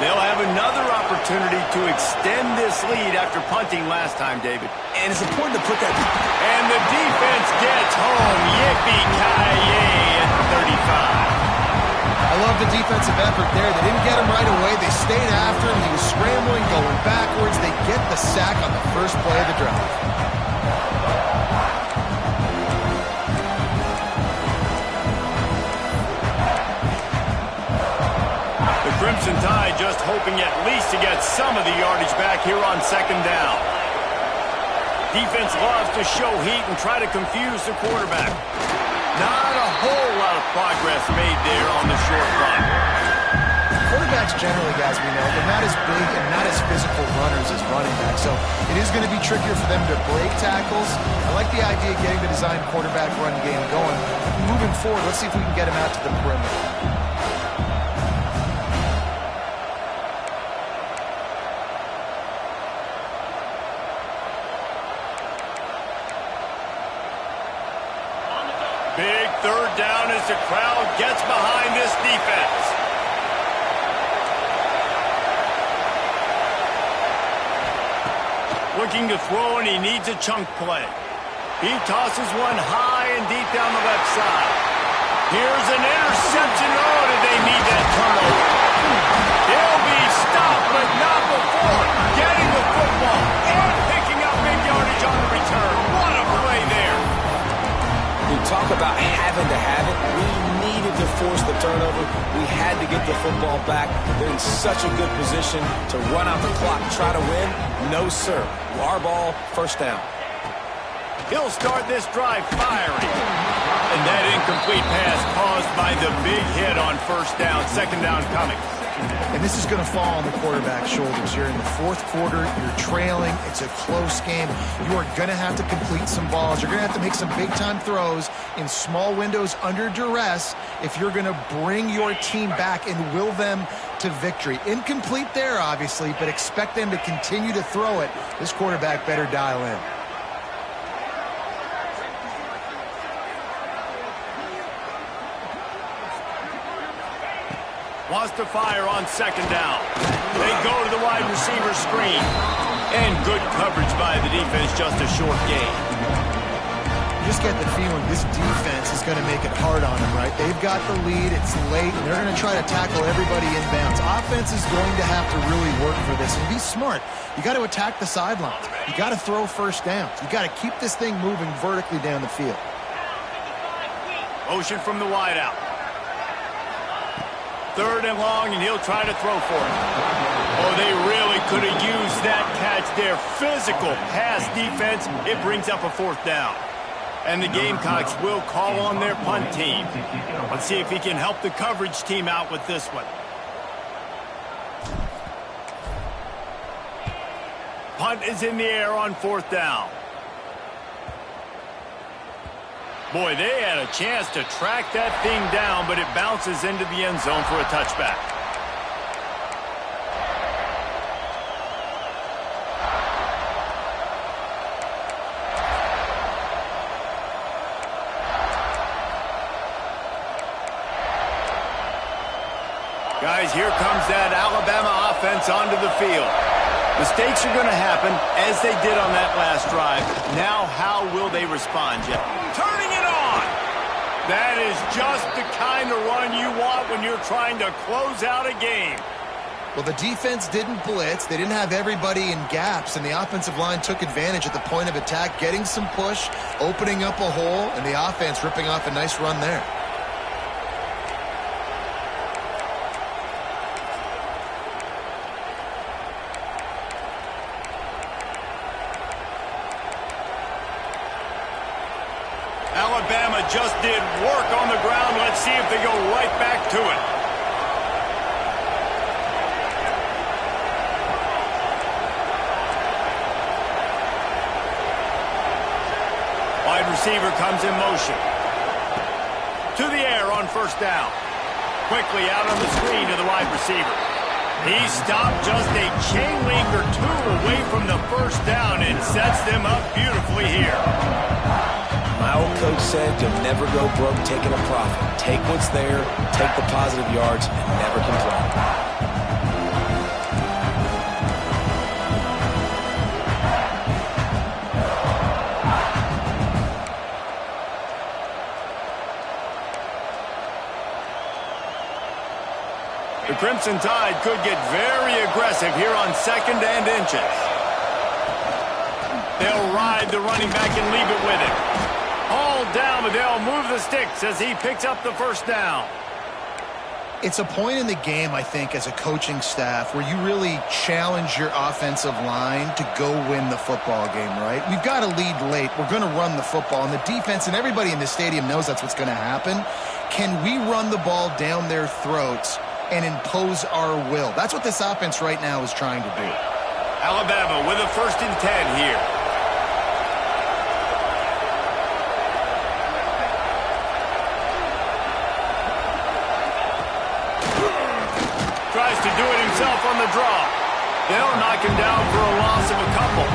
They'll have another opportunity to extend this lead after punting last time, David. And it's important to put that. And the defense gets home. Yippee-ki-yay at 35. I love the defensive effort there. They didn't get him right away. They stayed after him. He was scrambling, going backwards. They get the sack on the first play of the drive. Crimson Tide just hoping at least to get some of the yardage back here on second down. Defense loves to show heat and try to confuse the quarterback. Not a whole lot of progress made there on the short run. Quarterbacks generally, guys, we know, they're not as big and not as physical runners as running backs, so it is going to be trickier for them to break tackles. I like the idea of getting the design quarterback run game going. Moving forward, let's see if we can get him out to the perimeter. Big third down as the crowd gets behind this defense. Looking to throw, and he needs a chunk play. He tosses one high and deep down the left side. Here's an interception. Oh, did they need that turnover? He'll be stopped, but not before getting the football and picking up big yardage on the return. What a play there. You talk about having to have it. We needed to force the turnover. We had to get the football back. They're in such a good position to run out the clock, try to win. No, sir. Our ball, first down. He'll start this drive firing. And that incomplete pass caused by the big hit on first down. Second down coming. And this is going to fall on the quarterback's shoulders. You're in the fourth quarter. You're trailing. It's a close game. You are going to have to complete some balls. You're going to have to make some big-time throws in small windows under duress if you're going to bring your team back and will them to victory. Incomplete there, obviously, but expect them to continue to throw it. This quarterback better dial in. Wants to fire on second down. They go to the wide receiver screen. And good coverage by the defense, just a short gain. just get the feeling this defense is going to make it hard on them, right? They've got the lead. It's late, and they're going to try to tackle everybody inbounds. Offense is going to have to really work for this and be smart. You got to attack the sidelines. You got to throw first downs. You got to keep this thing moving vertically down the field. Motion from the wideout. 3rd and long, and he'll try to throw for it. Oh, they really could have used that catch there. Physical pass defense. It brings up a 4th down. And the Gamecocks will call on their punt team. Let's see if he can help the coverage team out with this one. Punt is in the air on 4th down. Boy, they had a chance to track that thing down, but it bounces into the end zone for a touchback. Guys, here comes that Alabama offense onto the field. Mistakes are going to happen, as they did on that last drive. Now, how will they respond, Jeff? Turning it on! That is just the kind of run you want when you're trying to close out a game. Well, the defense didn't blitz. They didn't have everybody in gaps, and the offensive line took advantage at the point of attack, getting some push, opening up a hole, and the offense ripping off a nice run there. Alabama just did work on the ground. Let's see if they go right back to it. Wide receiver comes in motion. To the air on 1st down. Quickly out on the screen to the wide receiver. He stopped just a chain link or 2 away from the 1st down and sets them up beautifully here. My old coach said you'll never go broke taking a profit. Take what's there, take the positive yards, and never complain. The Crimson Tide could get very aggressive here on 2nd and inches. They'll ride the running back and leave it with him. All down, but they'll move the sticks as he picks up the 1st down. It's a point in the game, I think, as a coaching staff where you really challenge your offensive line to go win the football game, right? We've got to lead late. We're going to run the football, and the defense and everybody in the stadium knows that's what's going to happen. Can we run the ball down their throats and impose our will? That's what this offense right now is trying to do. Alabama with a 1st and 10 here. Tries to do it himself on the draw. They'll knock him down for a loss of a couple.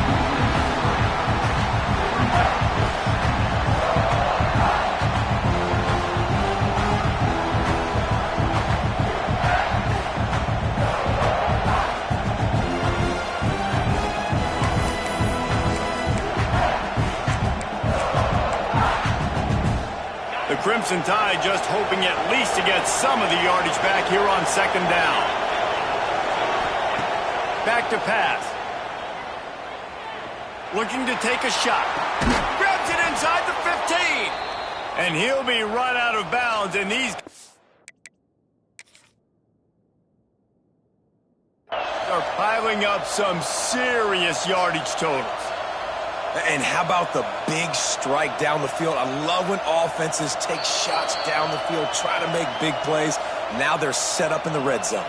The Crimson Tide just hoping at least to get some of the yardage back here on 2nd down. Back to pass. Looking to take a shot. Grabs it inside the 15. And he'll be run out of bounds, and these are piling up some serious yardage totals. And how about the big strike down the field? I love when offenses take shots down the field, try to make big plays. Now they're set up in the red zone.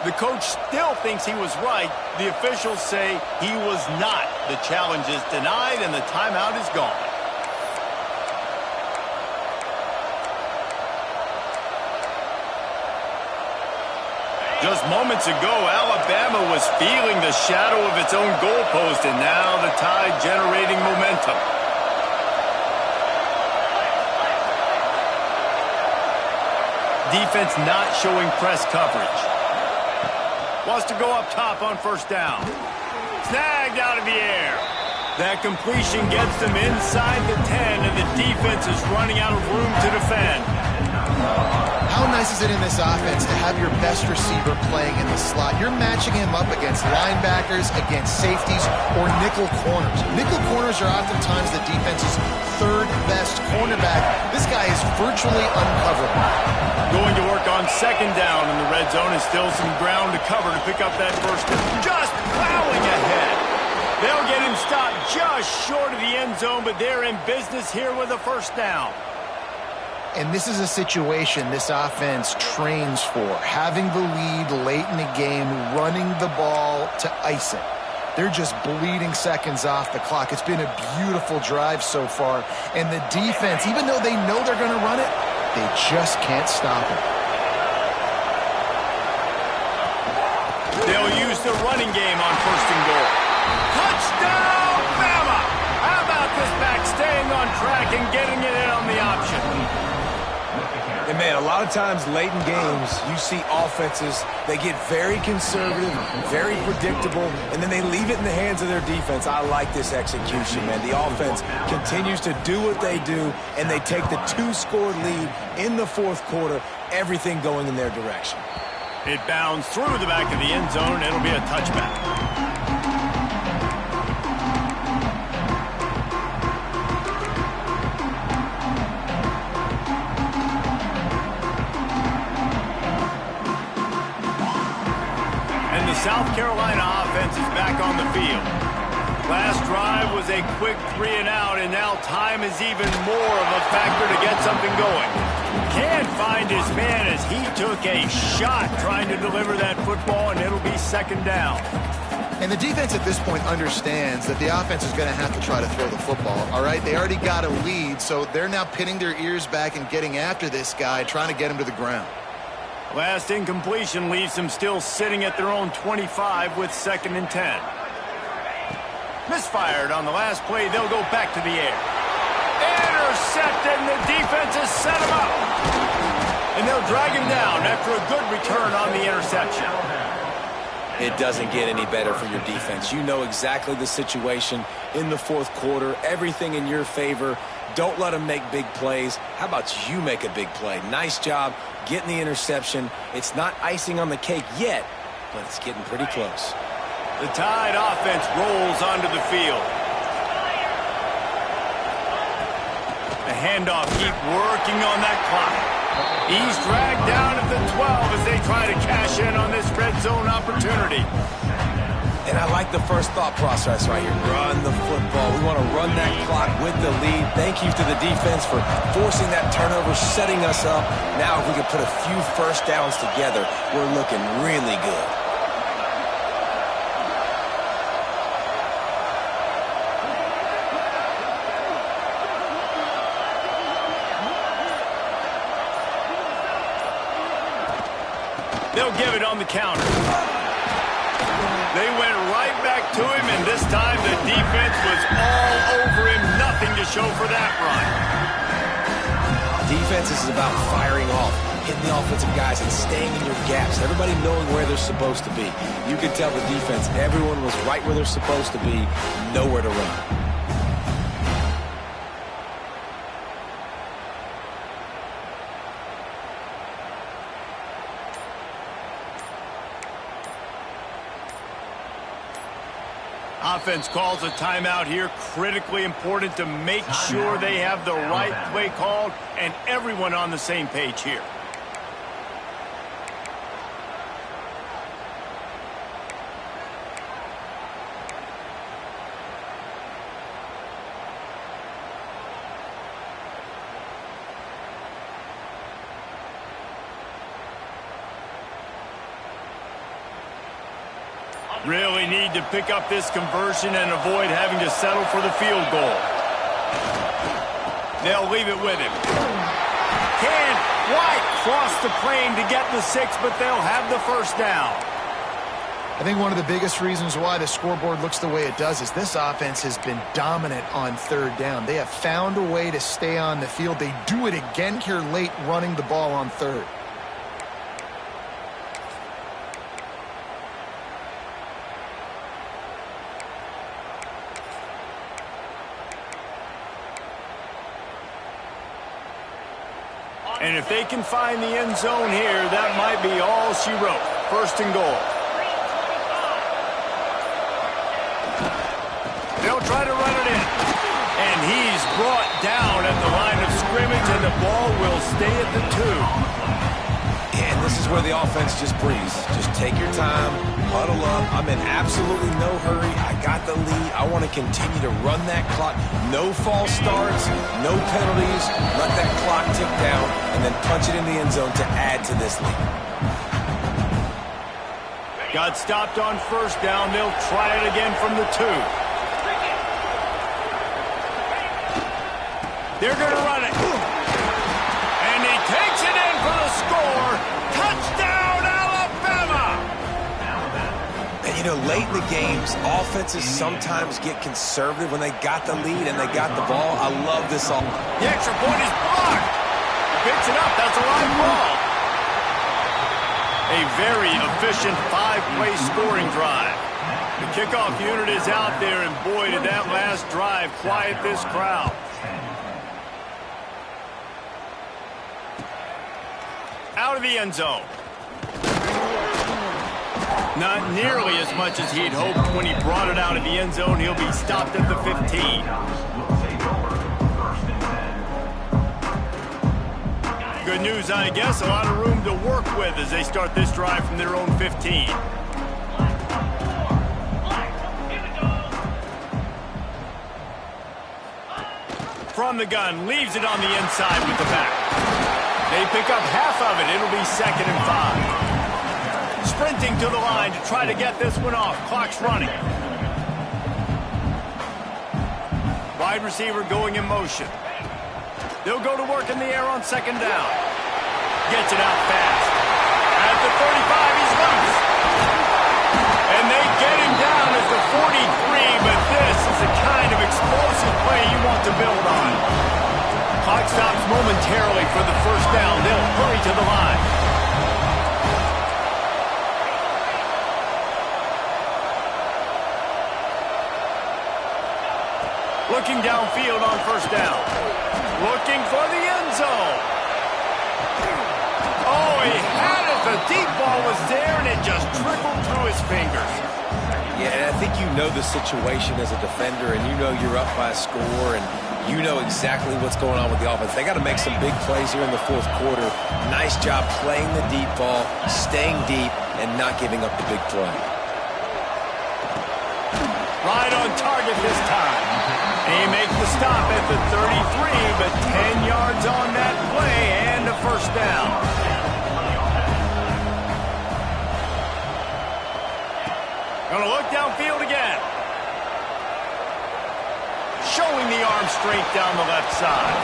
The coach still thinks he was right. The officials say he was not. The challenge is denied, and the timeout is gone. Just moments ago, Alabama was feeling the shadow of its own goalpost, and now the Tide generating momentum. Defense not showing press coverage. Wants to go up top on 1st down. Snagged out of the air. That completion gets them inside the 10, and the defense is running out of room to defend. How nice is it in this offense to have your best receiver playing in the slot? You're matching him up against linebackers, against safeties, or nickel corners. Nickel corners are oftentimes the defense's third best cornerback. This guy is virtually uncoverable. Going to work on second down in the red zone, is still some ground to cover to pick up that first down. Just plowing ahead. They'll get him stopped just short of the end zone, but they're in business here with a first down. And this is a situation this offense trains for, having the lead late in the game, running the ball to ice it. They're just bleeding seconds off the clock. It's been a beautiful drive so far. And the defense, even though they know they're going to run it, they just can't stop it. They'll use the running game on first and goal. Touchdown, Bama! How about this back staying on track and getting it in on the option? And, man, a lot of times late in games, you see offenses, they get very conservative, very predictable, and then they leave it in the hands of their defense. I like this execution, man. The offense continues to do what they do, and they take the 2-score lead in the fourth quarter, everything going in their direction. It bounds through the back of the end zone. It'll be a touchback. South Carolina offense is back on the field. Last drive was a quick 3-and-out, and now time is even more of a factor to get something going. Can't find his man as he took a shot trying to deliver that football, and it'll be second down. And the defense at this point understands that the offense is going to have to try to throw the football, all right? They already got a lead, so they're now pinning their ears back and getting after this guy, trying to get him to the ground. Last incompletion leaves them still sitting at their own 25 with 2nd and 10. Misfired on the last play. They'll go back to the air. Intercepted, and the defense has set him up. And they'll drag him down after a good return on the interception. It doesn't get any better for your defense. You know exactly the situation in the fourth quarter. Everything in your favor. Don't let them make big plays. How about you make a big play? Nice job getting the interception. It's not icing on the cake yet, but it's getting pretty close. The Tide offense rolls onto the field. The handoff, keep working on that clock. He's dragged down at the 12 as they try to cash in on this red zone opportunity. And I like the first thought process right here. Run the football. We want to run that clock with the lead. Thank you to the defense for forcing that turnover, setting us up. Now if we can put a few first downs together, we're looking really good. They'll give it on the counter. They went right back to him, and this time the defense was all over him. Nothing to show for that run. Defense is about firing off, hitting the offensive guys and staying in your gaps. Everybody knowing where they're supposed to be. You can tell the defense, everyone was right where they're supposed to be, nowhere to run. Offense calls a timeout here. Critically important to make sure they have the right play called and everyone on the same page here. Really need to pick up this conversion and avoid having to settle for the field goal. They'll leave it with him. Can't quite cross the plane to get the 6, but they'll have the first down. I think one of the biggest reasons why the scoreboard looks the way it does is this offense has been dominant on third down. They have found a way to stay on the field. They do it again here late, running the ball on third. And if they can find the end zone here, that might be all she wrote. First and goal. They'll try to run it in. And he's brought down at the line of scrimmage, and the ball will stay at the 2. And this is where the offense just breathes. Just take your time, huddle up. I'm in absolutely no hurry. I got the lead. I want to continue to run that clock. No false starts, no penalties. Let that clock tick down, and then punch it in the end zone to add to this lead. Got stopped on first down. They'll try it again from the 2. They're going to run it. And he takes it in for the score. Touchdown, Alabama! And, you know, late in the games, offenses sometimes get conservative when they got the lead and they got the ball. I love this all. The extra point is blocked. Picks it up. That's a live ball. A very efficient 5-play scoring drive. The kickoff unit is out there, and boy, did that last drive quiet this crowd. Out of the end zone. Not nearly as much as he'd hoped when he brought it out of the end zone. He'll be stopped at the 15. Good news, I guess. A lot of room to work with as they start this drive from their own 15. From the gun, leaves it on the inside with the back. They pick up half of it. It'll be 2nd and 5. Sprinting to the line to try to get this one off. Clock's running. Wide receiver going in motion. They'll go to work in the air on 2nd down. Gets it out fast. At the 35, he's loose. And they get him down at the 43, but this is the kind of explosive play you want to build on. Clock stops momentarily for the first down. They'll hurry to the line. Looking downfield on first down. Looking for the end zone. Oh, he had it. The deep ball was there, and it just trickled through his fingers. Yeah, and I think you know the situation as a defender, and you know you're up by a score, and you know exactly what's going on with the offense. They got to make some big plays here in the 4th quarter. Nice job playing the deep ball, staying deep, and not giving up the big play. Right on target this time. He makes the stop at the 33, but 10 yards on that play and a first down. Gonna look downfield again. Showing the arm strength down the left side.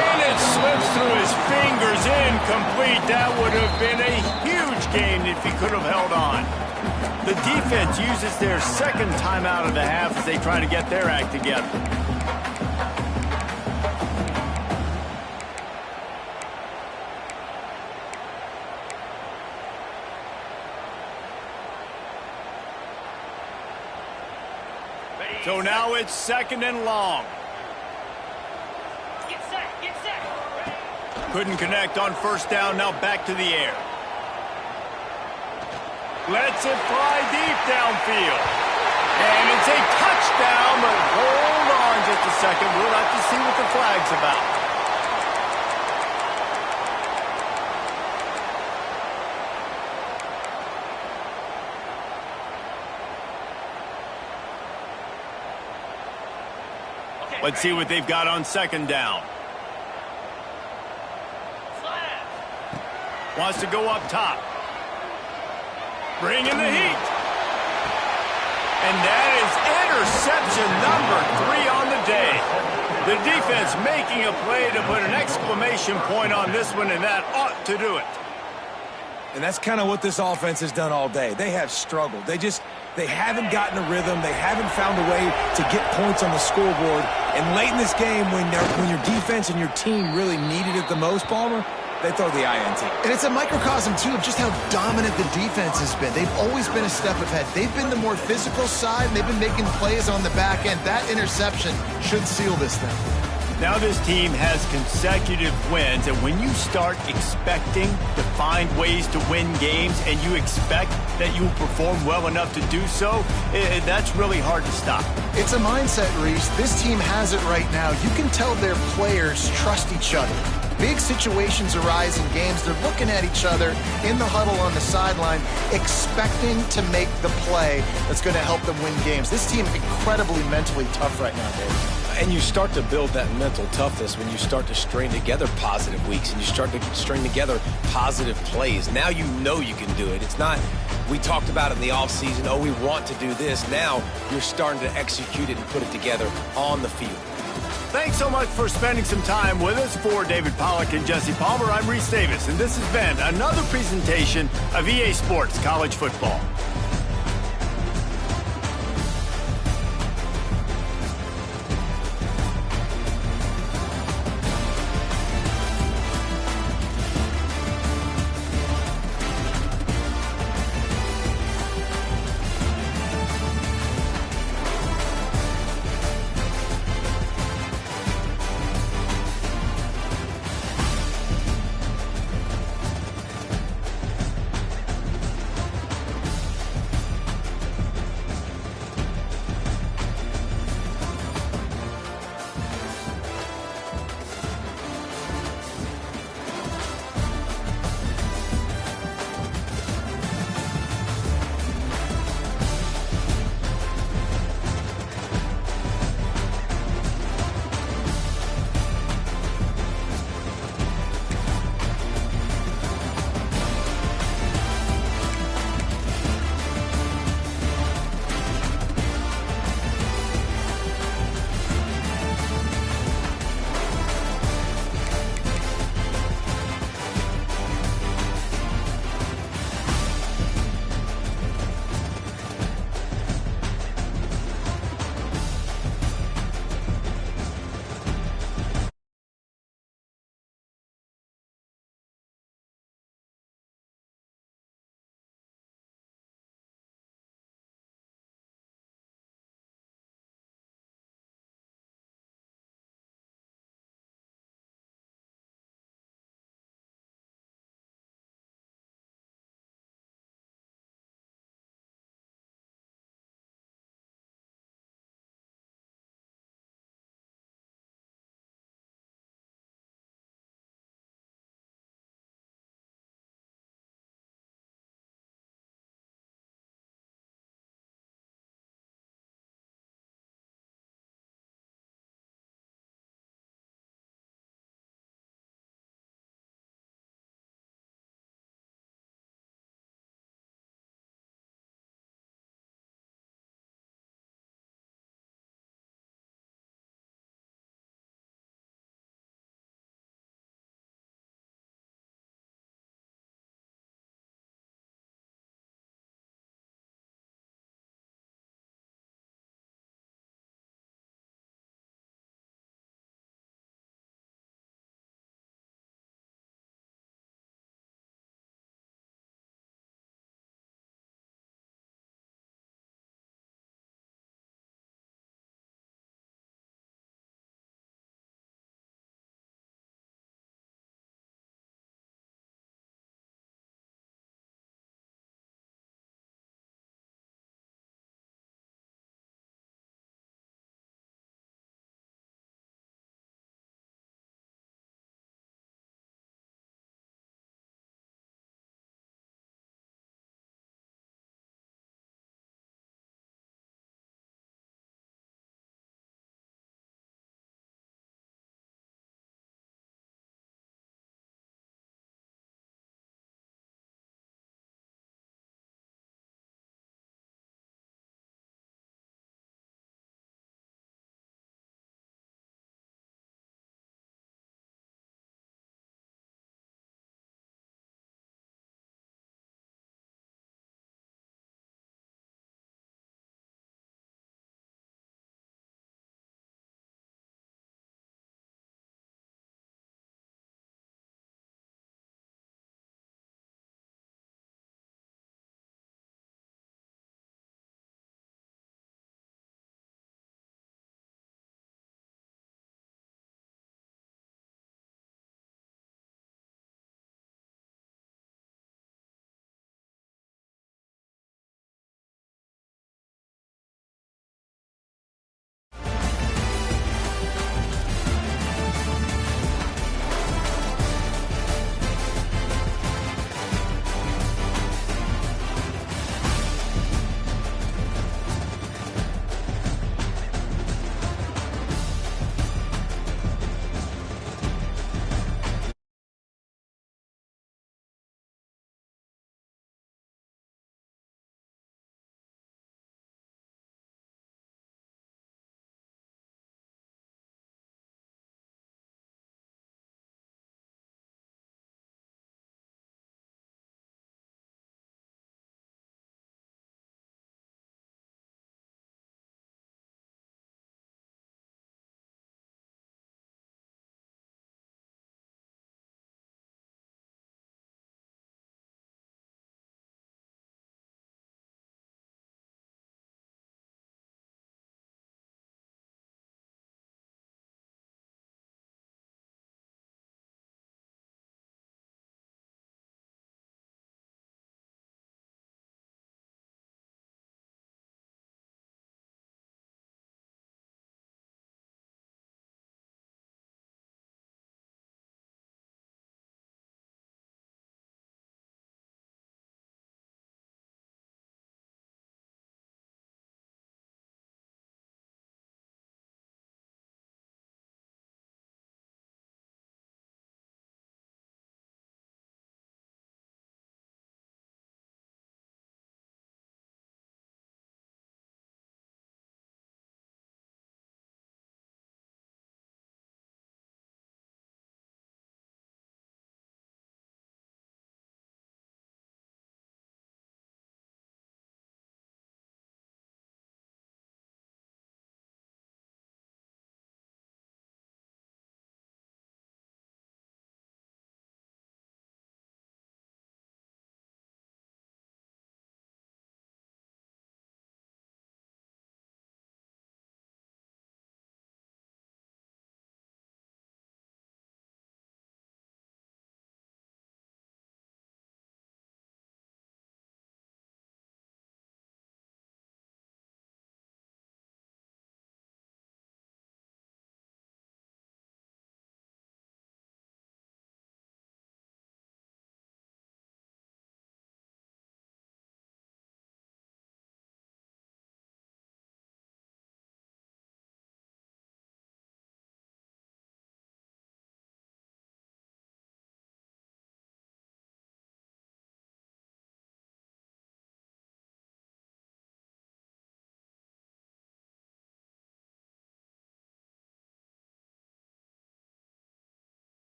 And it slips through his fingers, incomplete. That would have been a huge gain if he could have held on. The defense uses their 2nd timeout of the half as they try to get their act together. So now it's 2nd and long. Get set. Couldn't connect on first down, now back to the air. Lets it fly deep downfield. And it's a touchdown, but hold on just a second. We'll have to see what the flag's about. Let's see what they've got on 2nd down. Wants to go up top. Bring in the heat. And that is interception number 3 on the day. The defense making a play to put an exclamation point on this one, and that ought to do it. And that's kind of what this offense has done all day. They have struggled. They haven't gotten a rhythm. They haven't found a way to get points on the scoreboard. And late in this game, when your defense and your team really needed it the most, Palmer, they throw the INT. And it's a microcosm, too, of just how dominant the defense has been. They've always been a step ahead. They've been the more physical side, and they've been making plays on the back end. That interception should seal this thing. Now this team has consecutive wins, and when you start expecting to find ways to win games and you expect that you will perform well enough to do so, that's really hard to stop. It's a mindset, Reese. This team has it right now. You can tell their players trust each other. Big situations arise in games. They're looking at each other in the huddle on the sideline, expecting to make the play that's going to help them win games. This team incredibly mentally tough right now, Dave. And you start to build that mental toughness when you start to string together positive weeks and you start to string together positive plays. Now you know you can do it. It's not, we talked about it in the offseason, oh, we want to do this. Now you're starting to execute it and put it together on the field. Thanks so much for spending some time with us. For David Pollack and Jesse Palmer, I'm Reese Davis, and this has been another presentation of EA Sports College Football.